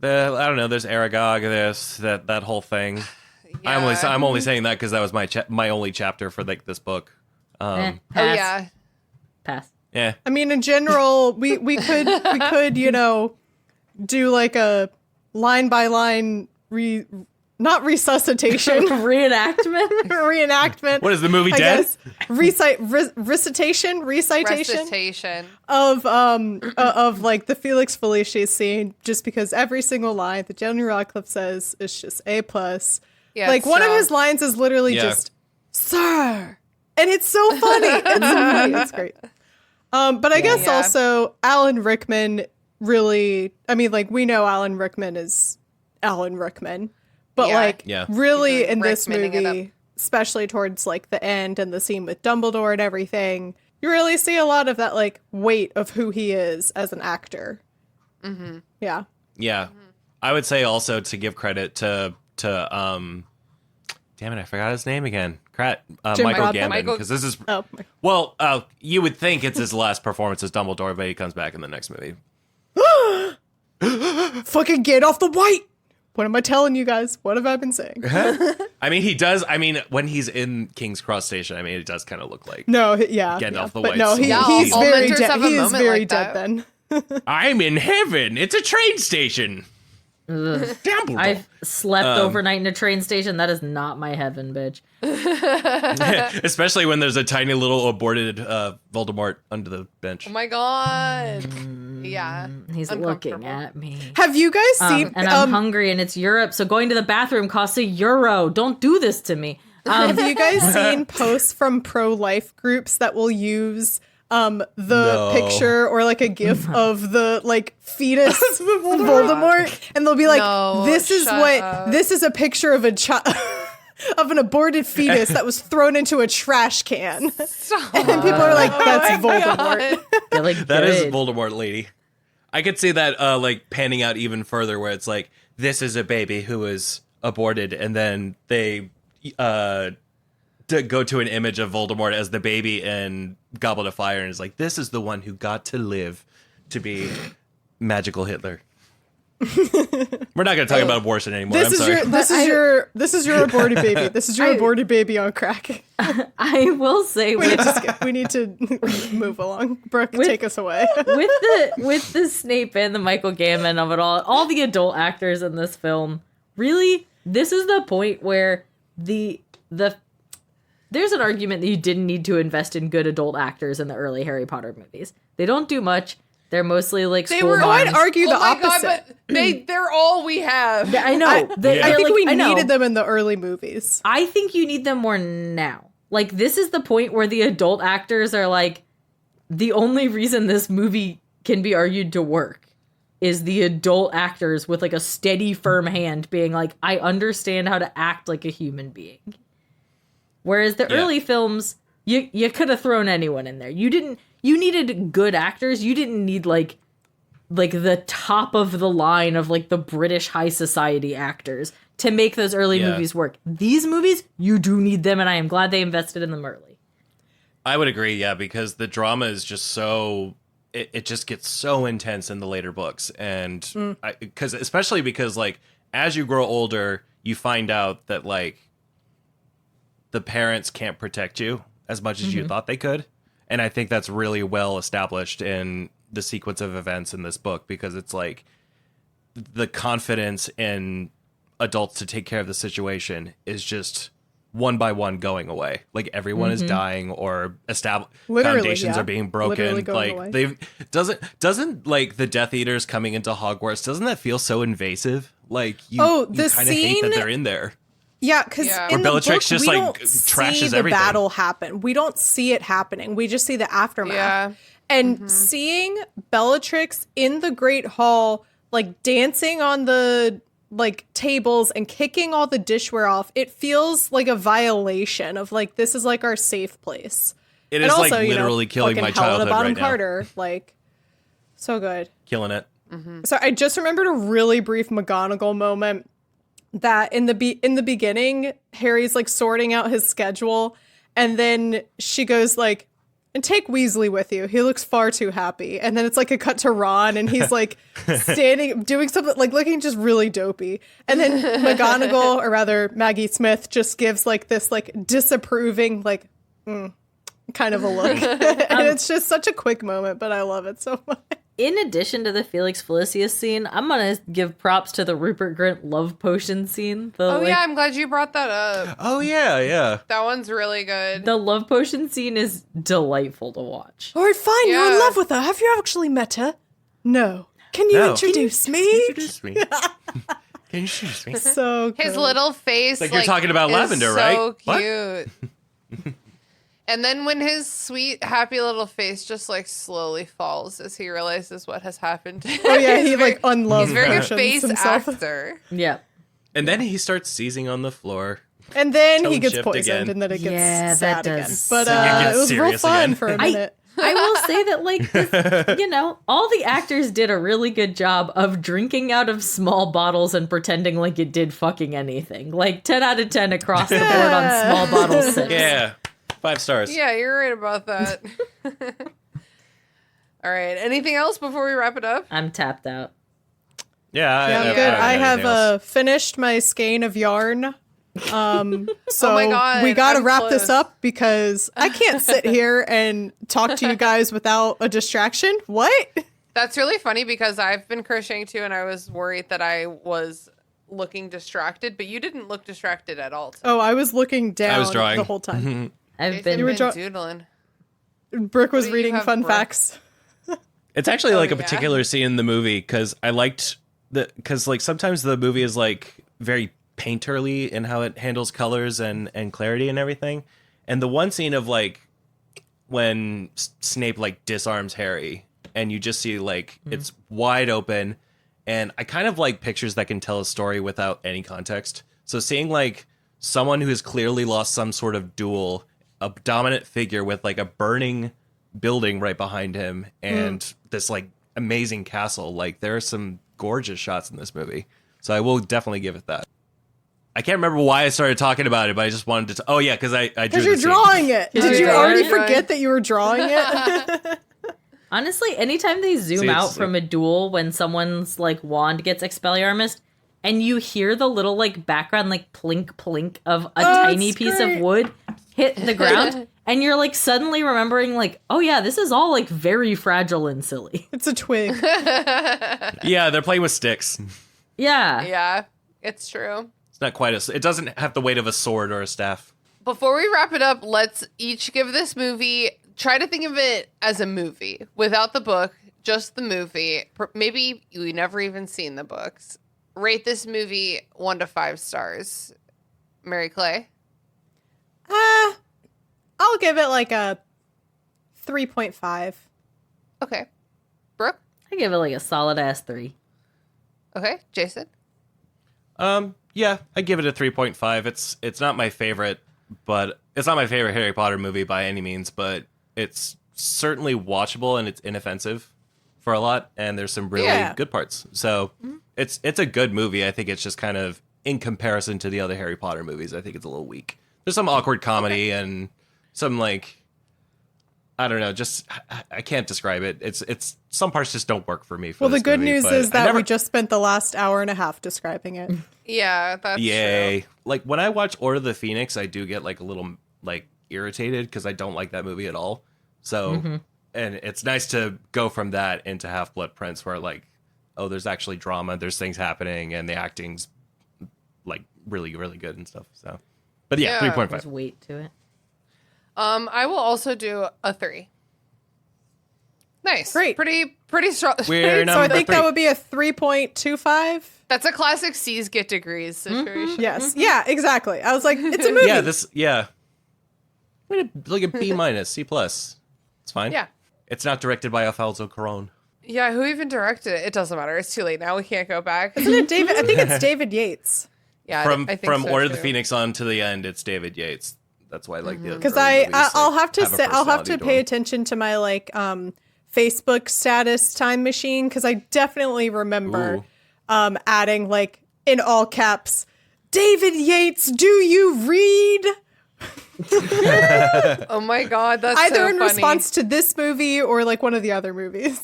don't know. There's Aragog. There's that whole thing. I'm only saying that because that was my only chapter for like this book. Pass. Oh yeah. Pass. Yeah. I mean, in general, we could do like a line by line not resuscitation, reenactment. What is the movie I dead? guess. Recitation of like the Felix Felicis scene, just because every single line that Jenny Radcliffe says is just A+. Yeah, like one of so- his lines is literally just "Sir," and it's so funny. It's so funny. It's great. But I guess also Alan Rickman really. I mean, like we know Alan Rickman is Alan Rickman, but really He's in this Rickmaning it movie, especially towards like the end and the scene with Dumbledore and everything, you really see a lot of that like weight of who he is as an actor. Mm-hmm. Yeah. Yeah. I would say also to give credit to damn it, I forgot his name again. Michael Rodman? Gambon, because this is Oh. you would think it's his last performance as Dumbledore, but he comes back in the next movie. Fucking get off the white. What am I telling you guys? What have I been saying? I mean, he does. I mean, when he's in King's Cross Station, I mean, it does kind of look like No, Getting off the but white no, sword. he's all very mentors dead. have a He is moment very like dead that. then. I'm in heaven. It's a train station. Dumbledore. I've slept overnight in a train station. That is not my heaven, bitch. Especially when there's a tiny little aborted Voldemort under the bench. Oh my god. Yeah. He's looking at me. Have you guys seen? And I'm hungry, and it's Europe, so going to the bathroom costs €1. Don't do this to me. Have you guys seen posts from pro-life groups that will use picture or like a gif of the like fetus Voldemort, and they'll be like, No, this is shut what up. this is a picture of a child of an aborted fetus that was thrown into a trash can. And people are like, that's Voldemort. They're like, That is good. Voldemort, lady. I could see that like panning out even further, where it's like, this is a baby who was aborted, and then they go to an image of Voldemort as the baby in Goblet of Fire, and is like, this is the one who got to live to be magical Hitler. We're not going to talk about abortion anymore. This I'm is sorry. this is your aborted baby. This is your aborted baby on crack. I will say We need to move along. Brooke, take us away. with the Snape and the Michael Gambon of it all the adult actors in this film, really, this is the point where there's an argument that you didn't need to invest in good adult actors in the early Harry Potter movies. They don't do much. They're mostly like They school were- moms. I'd argue the Oh my opposite. god, but they're all we have. I know. I think we I know. needed them in the early movies. I think you need them more now. Like, this is the point where the adult actors are like, the only reason this movie can be argued to work is the adult actors with like a steady, firm hand being like, I understand how to act like a human being. Whereas the early films, you could have thrown anyone in there. You needed good actors. You didn't need like the top of the line of like the British high society actors to make those early movies work. These movies, you do need them, and I am glad they invested in them early. I would agree, yeah, because the drama is just so... It just gets so intense in the later books. And especially because, like, as you grow older, you find out that, like, the parents can't protect you as much as you thought they could. And I think that's really well established in the sequence of events in this book, because it's like the confidence in adults to take care of the situation is just one by one going away. Like, everyone is dying, or foundations are being broken. Like, they've doesn't like the Death Eaters coming into Hogwarts, doesn't that feel so invasive? Like, you kind of hate that they're in there. Yeah, because in the Bellatrix book, just, we like, don't trashes see the everything. battle happen. We don't see it happening. We just see the aftermath. Yeah. And seeing Bellatrix in the Great Hall, like, dancing on the, like, tables and kicking all the dishware off, it feels like a violation of, like, this is, like, our safe place. It And is, also, like, you know, literally killing fucking my Helena childhood Bonham right now. Carter, like, so good. Killing it. So I just remembered a really brief McGonagall moment that in the beginning, Harry's like sorting out his schedule, and then she goes like, and take Weasley with you. He looks far too happy. And then it's like a cut to Ron, and he's like standing, doing something, like looking just really dopey. And then McGonagall, or rather Maggie Smith, just gives like this like disapproving, like, kind of a look. And it's just such a quick moment, but I love it so much. in addition to the Felix Felicius scene, I'm gonna give props to the Rupert Grint love potion scene. Yeah, I'm glad you brought that up. Oh yeah. That one's really good. The love potion scene is delightful to watch. All right, fine. You're in Yeah. love with her. Have you actually met her? No. Can you No. introduce me? Introduce me. Can you introduce me? So His good. little face, Like you're talking about is lavender, so right? What? cute. And then when his sweet, happy little face just like slowly falls as he realizes what has happened. Oh yeah, He's he very- like unloved He's very good potions face himself. actor. Yeah. And then he starts seizing on the floor. And then he Tone gets shift poisoned, again. and then it gets Yeah, sad that again. does But suck. It gets it was real serious fun again. for a minute. I will say that, like, this, all the actors did a really good job of drinking out of small bottles and pretending like it did fucking anything. Like, 10 out of 10 across the board on small bottle sips. Yeah. 5 stars. Yeah, you're right about that. All right. Anything else before we wrap it up? I'm tapped out. Yeah, Yeah, I'm don't good. I anything have else. finished my skein of yarn. So Oh my God, we got to I'm wrap this close. up because I can't sit here and talk to you guys without a distraction. What? That's really funny because I've been crocheting too, and I was worried that I was looking distracted, but you didn't look distracted at all. Oh, I was looking down was drawing. the whole time. I've Jason been. You were been dra- doodling. Brooke was do you reading have, fun Brooke? facts. It's actually like a yeah? particular scene in the movie because I liked because like sometimes the movie is like very painterly in how it handles colors and clarity and everything. And the one scene of like when Snape like disarms Harry and you just see like it's wide open, and I kind of like pictures that can tell a story without any context. So seeing like someone who has clearly lost some sort of duel, a dominant figure with like a burning building right behind him and this like amazing castle, like there are some gorgeous shots in this movie, so I will definitely give it that. I can't remember why I started talking about it, but I just wanted to oh yeah, because I drew Because the you're scene. drawing it. Yeah, Did you you're already drawing. forget that you were drawing it? Honestly, anytime they zoom See, it's out like- from a duel when someone's like wand gets Expelliarmused, and you hear the little like background like plink plink of a tiny it's piece great. of wood hit the ground, and you're like suddenly remembering like, oh yeah, this is all like very fragile and silly. It's a twig. Yeah, they're playing with sticks. Yeah. Yeah, it's true. It's not quite it doesn't have the weight of a sword or a staff. Before we wrap it up, let's each give this movie, try to think of it as a movie without the book, just the movie. Maybe you never even seen the books. Rate this movie 1 to 5 stars. Mary Clay? I'll give it like a 3.5. Okay. Brooke? I give it like a solid ass 3. Okay. Jason? Yeah, I give it a 3.5. It's not my favorite, but it's not my favorite Harry Potter movie by any means, but it's certainly watchable and it's inoffensive for a lot, and there's some really Yeah. good parts. So it's a good movie. I think it's just kind of in comparison to the other Harry Potter movies, I think it's a little weak. There's some awkward comedy and some like I don't know, just I can't describe it. It's some parts just don't work for me. For Well, the this good movie, news but is I that never- we just spent the last hour and a half describing it. Yeah, that's Yay. true. Like when I watch Order of the Phoenix, I do get like a little like irritated because I don't like that movie at all. So and it's nice to go from that into Half-Blood Prince where like, oh, there's actually drama, there's things happening, and the acting's like really, really good and stuff. So but yeah, Yeah. 3.5. There's weight to it. I will also do a 3. Nice. Great. Pretty strong. We're So I number think 3. that would be a 3.25. That's a classic C's get degrees situation. Yes. Yeah, exactly. I was like, it's a movie. Yeah. Like a B minus, C plus. It's fine. Yeah. It's not directed by Alfonso Cuarón. Yeah, who even directed it? It doesn't matter. It's too late now. We can't go back. Isn't it David? I think it's David Yates. Yeah, From I think so, Order of the too. Phoenix on to the end, it's David Yates. That's why I like the Because early movies, I'll like, have to a say I'll have to personality pay them. attention to my like Facebook status time machine because I definitely remember Ooh. adding like in all caps, David Yates, do you read? Oh my god, that's Either so in funny. response to this movie or like one of the other movies.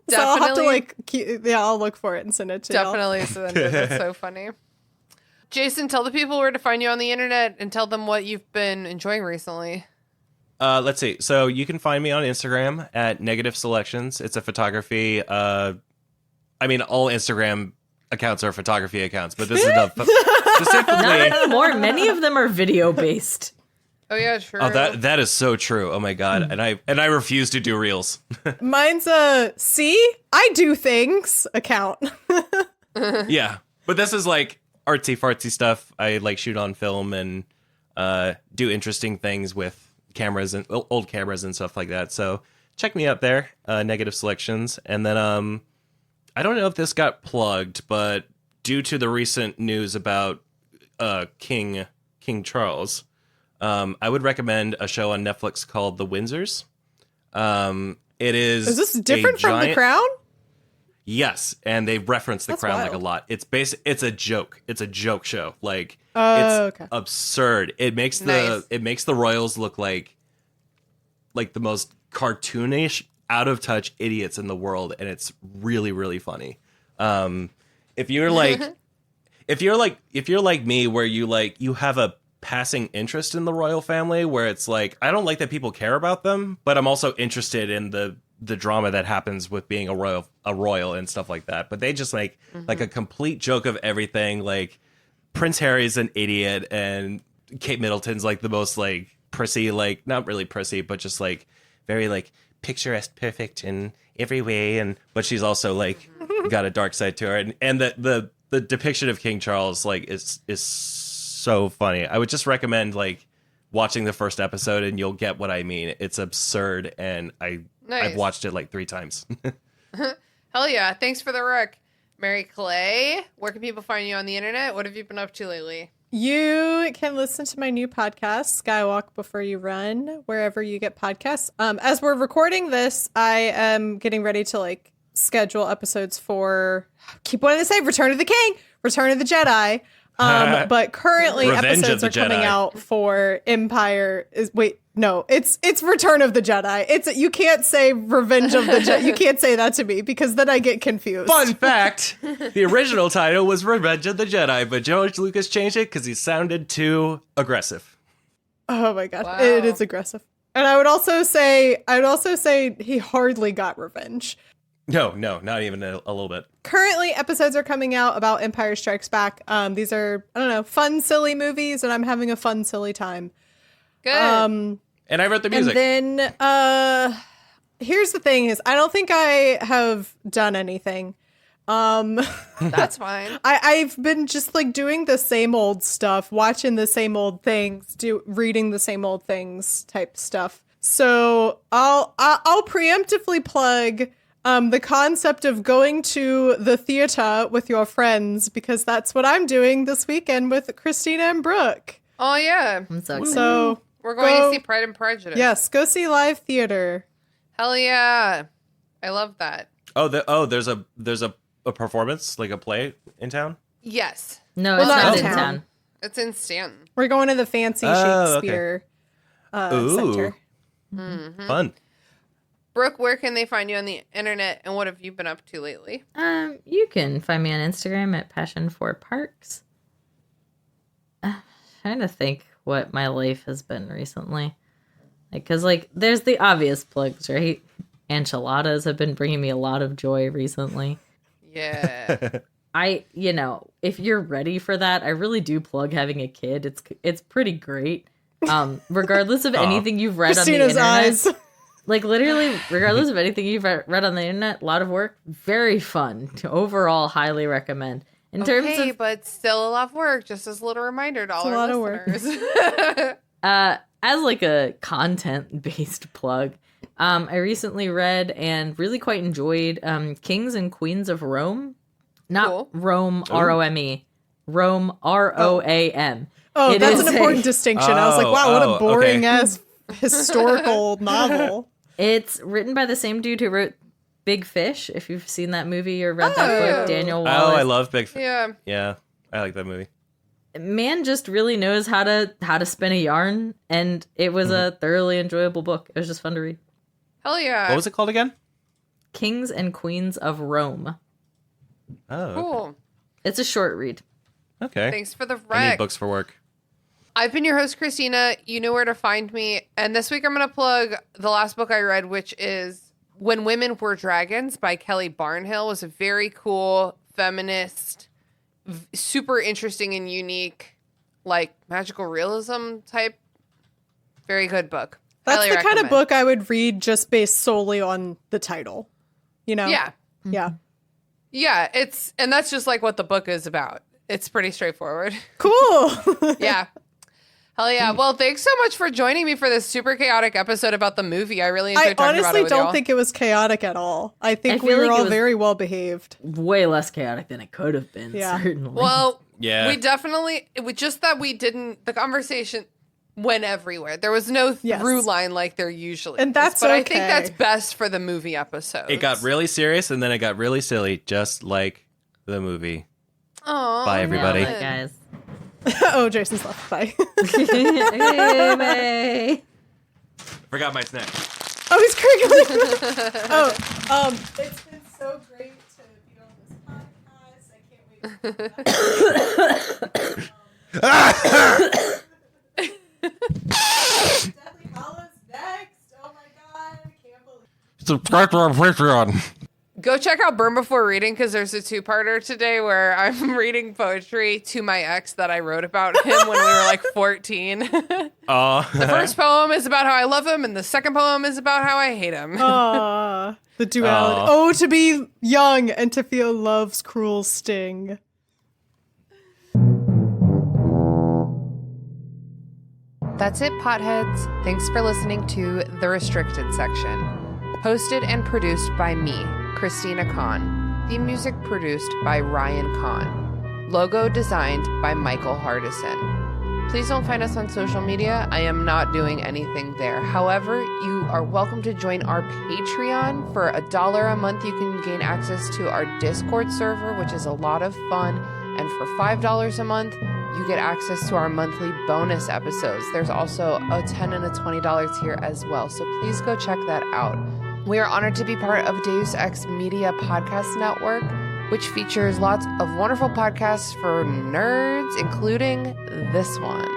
So I'll have to Definitely. like I'll look for it and send it to y'all. Definitely send it. That's so funny. Jason, tell the people where to find you on the internet and tell them what you've been enjoying recently. Let's see. So you can find me on Instagram at Negative Selections. It's a photography. All Instagram accounts are photography accounts, but this is Not specifically. anymore. Many of them are video based. Oh yeah, true. Oh, that is so true. Oh my god, and I refuse to do reels. Mine's a see, I do things account. Yeah, but this is like artsy fartsy stuff. I like shoot on film and do interesting things with cameras and old cameras and stuff like that. So check me out there, Negative Selections. And then I don't know if this got plugged, but due to the recent news about King Charles, I would recommend a show on Netflix called The Windsors. It is. Is this different from The Crown? Yes, and they reference The That's Crown wild. like a lot. It's a joke. It's a joke show. Like Okay. absurd. It makes the royals look like the most cartoonish, out of touch idiots in the world, and it's really, really funny. If you're like me, where you have a passing interest in the royal family, where it's like, I don't like that people care about them, but I'm also interested in the drama that happens with being a royal and stuff like that. But they just like a complete joke of everything. Like Prince Harry's an idiot, and Kate Middleton's like the most like prissy, like not really prissy, but just like very like picturesque, perfect in every way. But she's also like got a dark side to her, and the depiction of King Charles like is so funny. I would just recommend like watching the first episode, and you'll get what I mean. It's absurd, and I've watched it like 3 times. Hell yeah. Thanks for the rec. Mary Clay, where can people find you on the internet? What have you been up to lately? You can listen to my new podcast, Skywalk Before You Run, wherever you get podcasts. As we're recording this, I am getting ready to like schedule episodes for, keep wanting to say Return of the King, Return of the Jedi. But currently Revenge episodes of are the coming Jedi. out for Empire it's Return of the Jedi. You can't say Revenge of the Jedi. You can't say that to me because then I get confused. Fun fact, the original title was Revenge of the Jedi, but George Lucas changed it because he sounded too aggressive. Oh my god, Wow. It is aggressive. And I would also say he hardly got revenge. No, not even a little bit. Currently, episodes are coming out about Empire Strikes Back. These are, I don't know, fun, silly movies, and I'm having a fun, silly time. Good. And I wrote the music. And then, here's the thing is, I don't think I have done anything. That's fine. I've been just like doing the same old stuff, watching the same old things, reading the same old things type stuff. So I'll preemptively plug the concept of going to the theater with your friends, because that's what I'm doing this weekend with Christina and Brooke. Oh, yeah. I'm so excited. So We're going to see Pride and Prejudice. yes, go see live theater. Hell yeah. I love that. There's a performance, like a play in town. Yes. No, Well, it's not not in in town. town. It's in Stanton. We're going to the fancy Oh, okay. Shakespeare Ooh. Center. Fun. Brooke, where can they find you on the internet, and what have you been up to lately? You can find me on Instagram at Passion for Parks. Trying to think what my life has been recently. Because, there's the obvious plugs, right? Enchiladas have been bringing me a lot of joy recently. Yeah. If you're ready for that, I really do plug having a kid. It's pretty great. Regardless of anything you've read Christina's on the internet. eyes. Literally, regardless of anything you've read on the internet, a lot of work, very fun. Overall, highly recommend. In terms Okay, of but still a lot of work. Just as a little reminder to all a our lot of work. listeners. as a content-based plug, I recently read and really quite enjoyed Kings and Queens of Rome. Not Cool. Rome, R-O-M-E. Rome, R-O-A-M. Oh, It that's is an important distinction. I was like, wow, what a boring ass historical novel. It's written by the same dude who wrote Big Fish. If you've seen that movie or read that Oh. book, Daniel Wallace. Oh, I love Big Fish. Yeah. Yeah, I like that movie. Man just really knows how to spin a yarn, and it was a thoroughly enjoyable book. It was just fun to read. Hell yeah. What was it called again? Kings and Queens of Rome. Oh, Cool. It's a short read. okay. Thanks for the I need rec. books for work. I've been your host, Christina. You know where to find me. And this week I'm going to plug the last book I read, which is When Women Were Dragons by Kelly Barnhill. It was a very cool, feminist, super interesting and unique, like magical realism type. Very good book. That's Highly the kind recommend. of book I would read just based solely on the title. You know? Yeah. Yeah. Yeah. And that's just like what the book is about. It's pretty straightforward. Cool. Yeah. Hell yeah. Well, thanks so much for joining me for this super chaotic episode about the movie. I really enjoyed I talking about it honestly with don't y'all. think it was chaotic at all. I think I we feel were like it all was- very well behaved. Way less chaotic than it could have been, Yeah. certainly. Well, Yeah. we definitely, it was just that we didn't, the conversation went everywhere. There was no Yes. through line like there usually And is. that's But I okay. think that's best for the movie episode. It got really serious and then it got really silly, just like the movie. Oh, Bye, everybody. Yeah, guys. Oh, Jason's left. Bye. Okay, bye. Forgot my snack. Oh, he's crinkling. It's been so great to be on this podcast. I can't wait to Deathly Hallows next. Oh my god, I can't believe Subscribe to our Patreon. Go check out Burn Before Reading because there's a two-parter today where I'm reading poetry to my ex that I wrote about him when we were like 14. The first poem is about how I love him, and the second poem is about how I hate him. the duality. Aw. Oh, to be young and to feel love's cruel sting. That's it, potheads. Thanks for listening to The Restricted Section. Hosted and produced by me, Christina Kahn. Theme music produced by Ryan Kahn. Logo designed by Michael Hardison. Please don't find us on social media. I am not doing anything there. However, you are welcome to join our Patreon. For $1 a month, you can gain access to our Discord server, which is a lot of fun. And for $5 a month, you get access to our monthly bonus episodes. There's also a $10 and a $20 tier as well. So please go check that out. We are honored to be part of Deus Ex Media Podcast Network, which features lots of wonderful podcasts for nerds, including this one.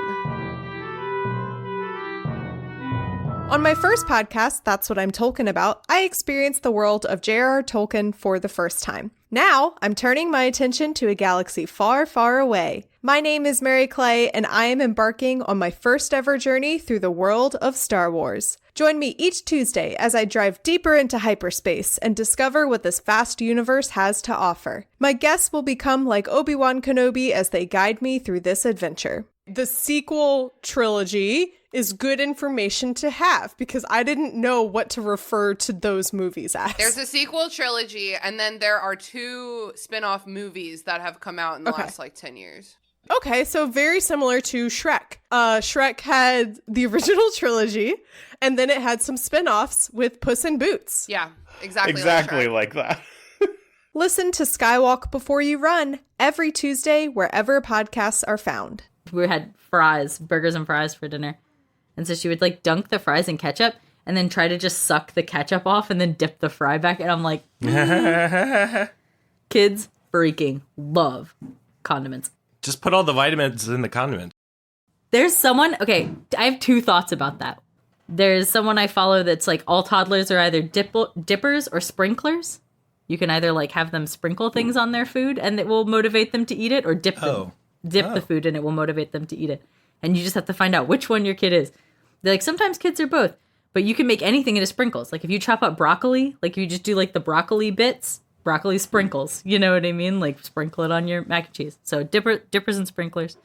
On my first podcast, That's What I'm Tolkien About, I experienced the world of J.R.R. Tolkien for the first time. Now, I'm turning my attention to a galaxy far, far away. My name is Mary Clay, and I am embarking on my first ever journey through the world of Star Wars. Join me each Tuesday as I drive deeper into hyperspace and discover what this vast universe has to offer. My guests will become like Obi-Wan Kenobi as they guide me through this adventure. The sequel trilogy is good information to have because I didn't know what to refer to those movies as. There's a sequel trilogy, and then there are 2 spin-off movies that have come out in the last, 10 years. Okay, so very similar to Shrek. Shrek had the original trilogy, and then it had some spin-offs with Puss in Boots. Yeah, exactly. Exactly like like that. Listen to Skywalk Before You Run every Tuesday wherever podcasts are found. We had fries, burgers and fries for dinner. And so she would like dunk the fries in ketchup and then try to just suck the ketchup off and then dip the fry back. And I'm like, kids freaking love condiments. Just put all the vitamins in the condiment. There's someone, okay, I have 2 thoughts about that. There's someone I follow that's like all toddlers are either dippers or sprinklers. You can either like have them sprinkle things on their food and it will motivate them to eat it, or dip them. Dip the food and it will motivate them to eat it. And you just have to find out which one your kid is. They're like, sometimes kids are both, but you can make anything into sprinkles. Like if you chop up broccoli, like you just do like the broccoli bits, broccoli sprinkles, you know what I mean? Like sprinkle it on your mac and cheese. So dippers and sprinklers.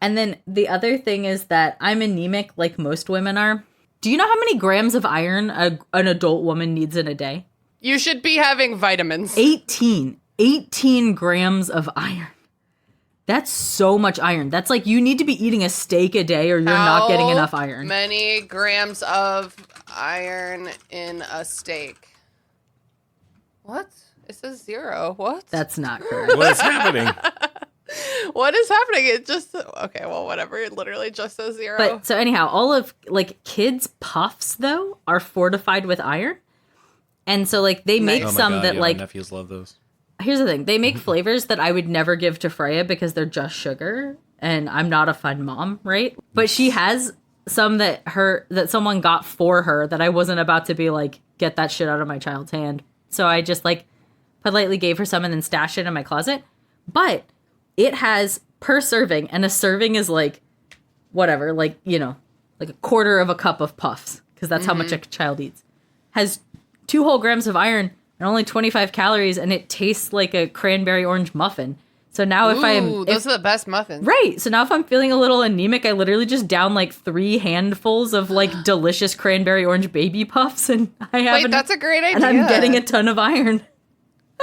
And then the other thing is that I'm anemic like most women are. Do you know how many grams of iron an adult woman needs in a day? You should be having vitamins. 18 grams of iron. That's so much iron. That's like you need to be eating a steak a day or you're not getting enough iron. Many grams of iron in a steak. What? It says 0. What? That's not correct. What is happening? What is happening? It just okay. Well, whatever. It literally just says 0. But so anyhow, all of like kids' puffs though are fortified with iron. And so like they make some that like my nephews love those. here's the thing. They make flavors that I would never give to Freya because they're just sugar. and I'm not a fun mom, right? But she has some that someone got for her that I wasn't about to be like, get that shit out of my child's hand. So I just like politely gave her some and then stashed it in my closet. But it has per serving, and a serving is like whatever, like, you know, like a quarter of a cup of puffs, because that's how much a child eats. Has 2 whole grams of iron and only 25 calories, and it tastes like a cranberry orange muffin. So now those are the best muffins. Right. So now if I'm feeling a little anemic, I literally just down like 3 handfuls of like delicious cranberry orange baby puffs, and That's a great idea. And I'm getting a ton of iron.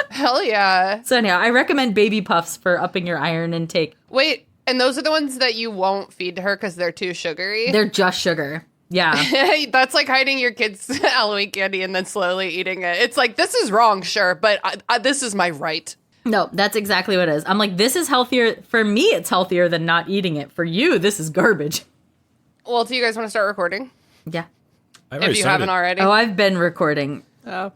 Hell yeah. So anyhow, I recommend baby puffs for upping your iron intake. Wait, and those are the ones that you won't feed to her because they're too sugary? They're just sugar. Yeah. That's like hiding your kids' Halloween candy and then slowly eating it. It's like, this is wrong, sure, but this is my right. No, that's exactly what it is. I'm like, this is healthier. For me, it's healthier than not eating it. For you, this is garbage. Well, do you guys want to start recording? Yeah. If you haven't already. Oh, I've been recording. Oh.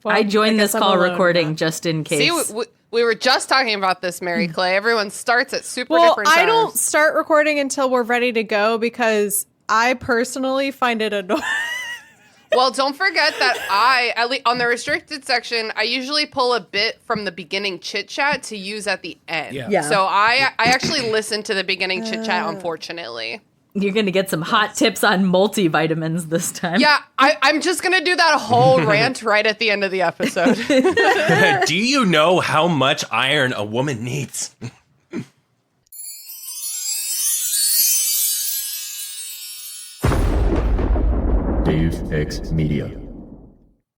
Well, I joined this guess I'm call alone recording now. just in case. See, we were just talking about this, Mary Clay. Everyone starts at super Well, different times. I don't start recording until we're ready to go because I personally find it annoying. Well, don't forget that at least on the restricted section, I usually pull a bit from the beginning chit chat to use at the end. Yeah. So I actually listen to the beginning chit chat, unfortunately. You're going to get some hot tips on multivitamins this time. Yeah, I'm just going to do that whole rant right at the end of the episode. Do you know how much iron a woman needs? Dave X Media.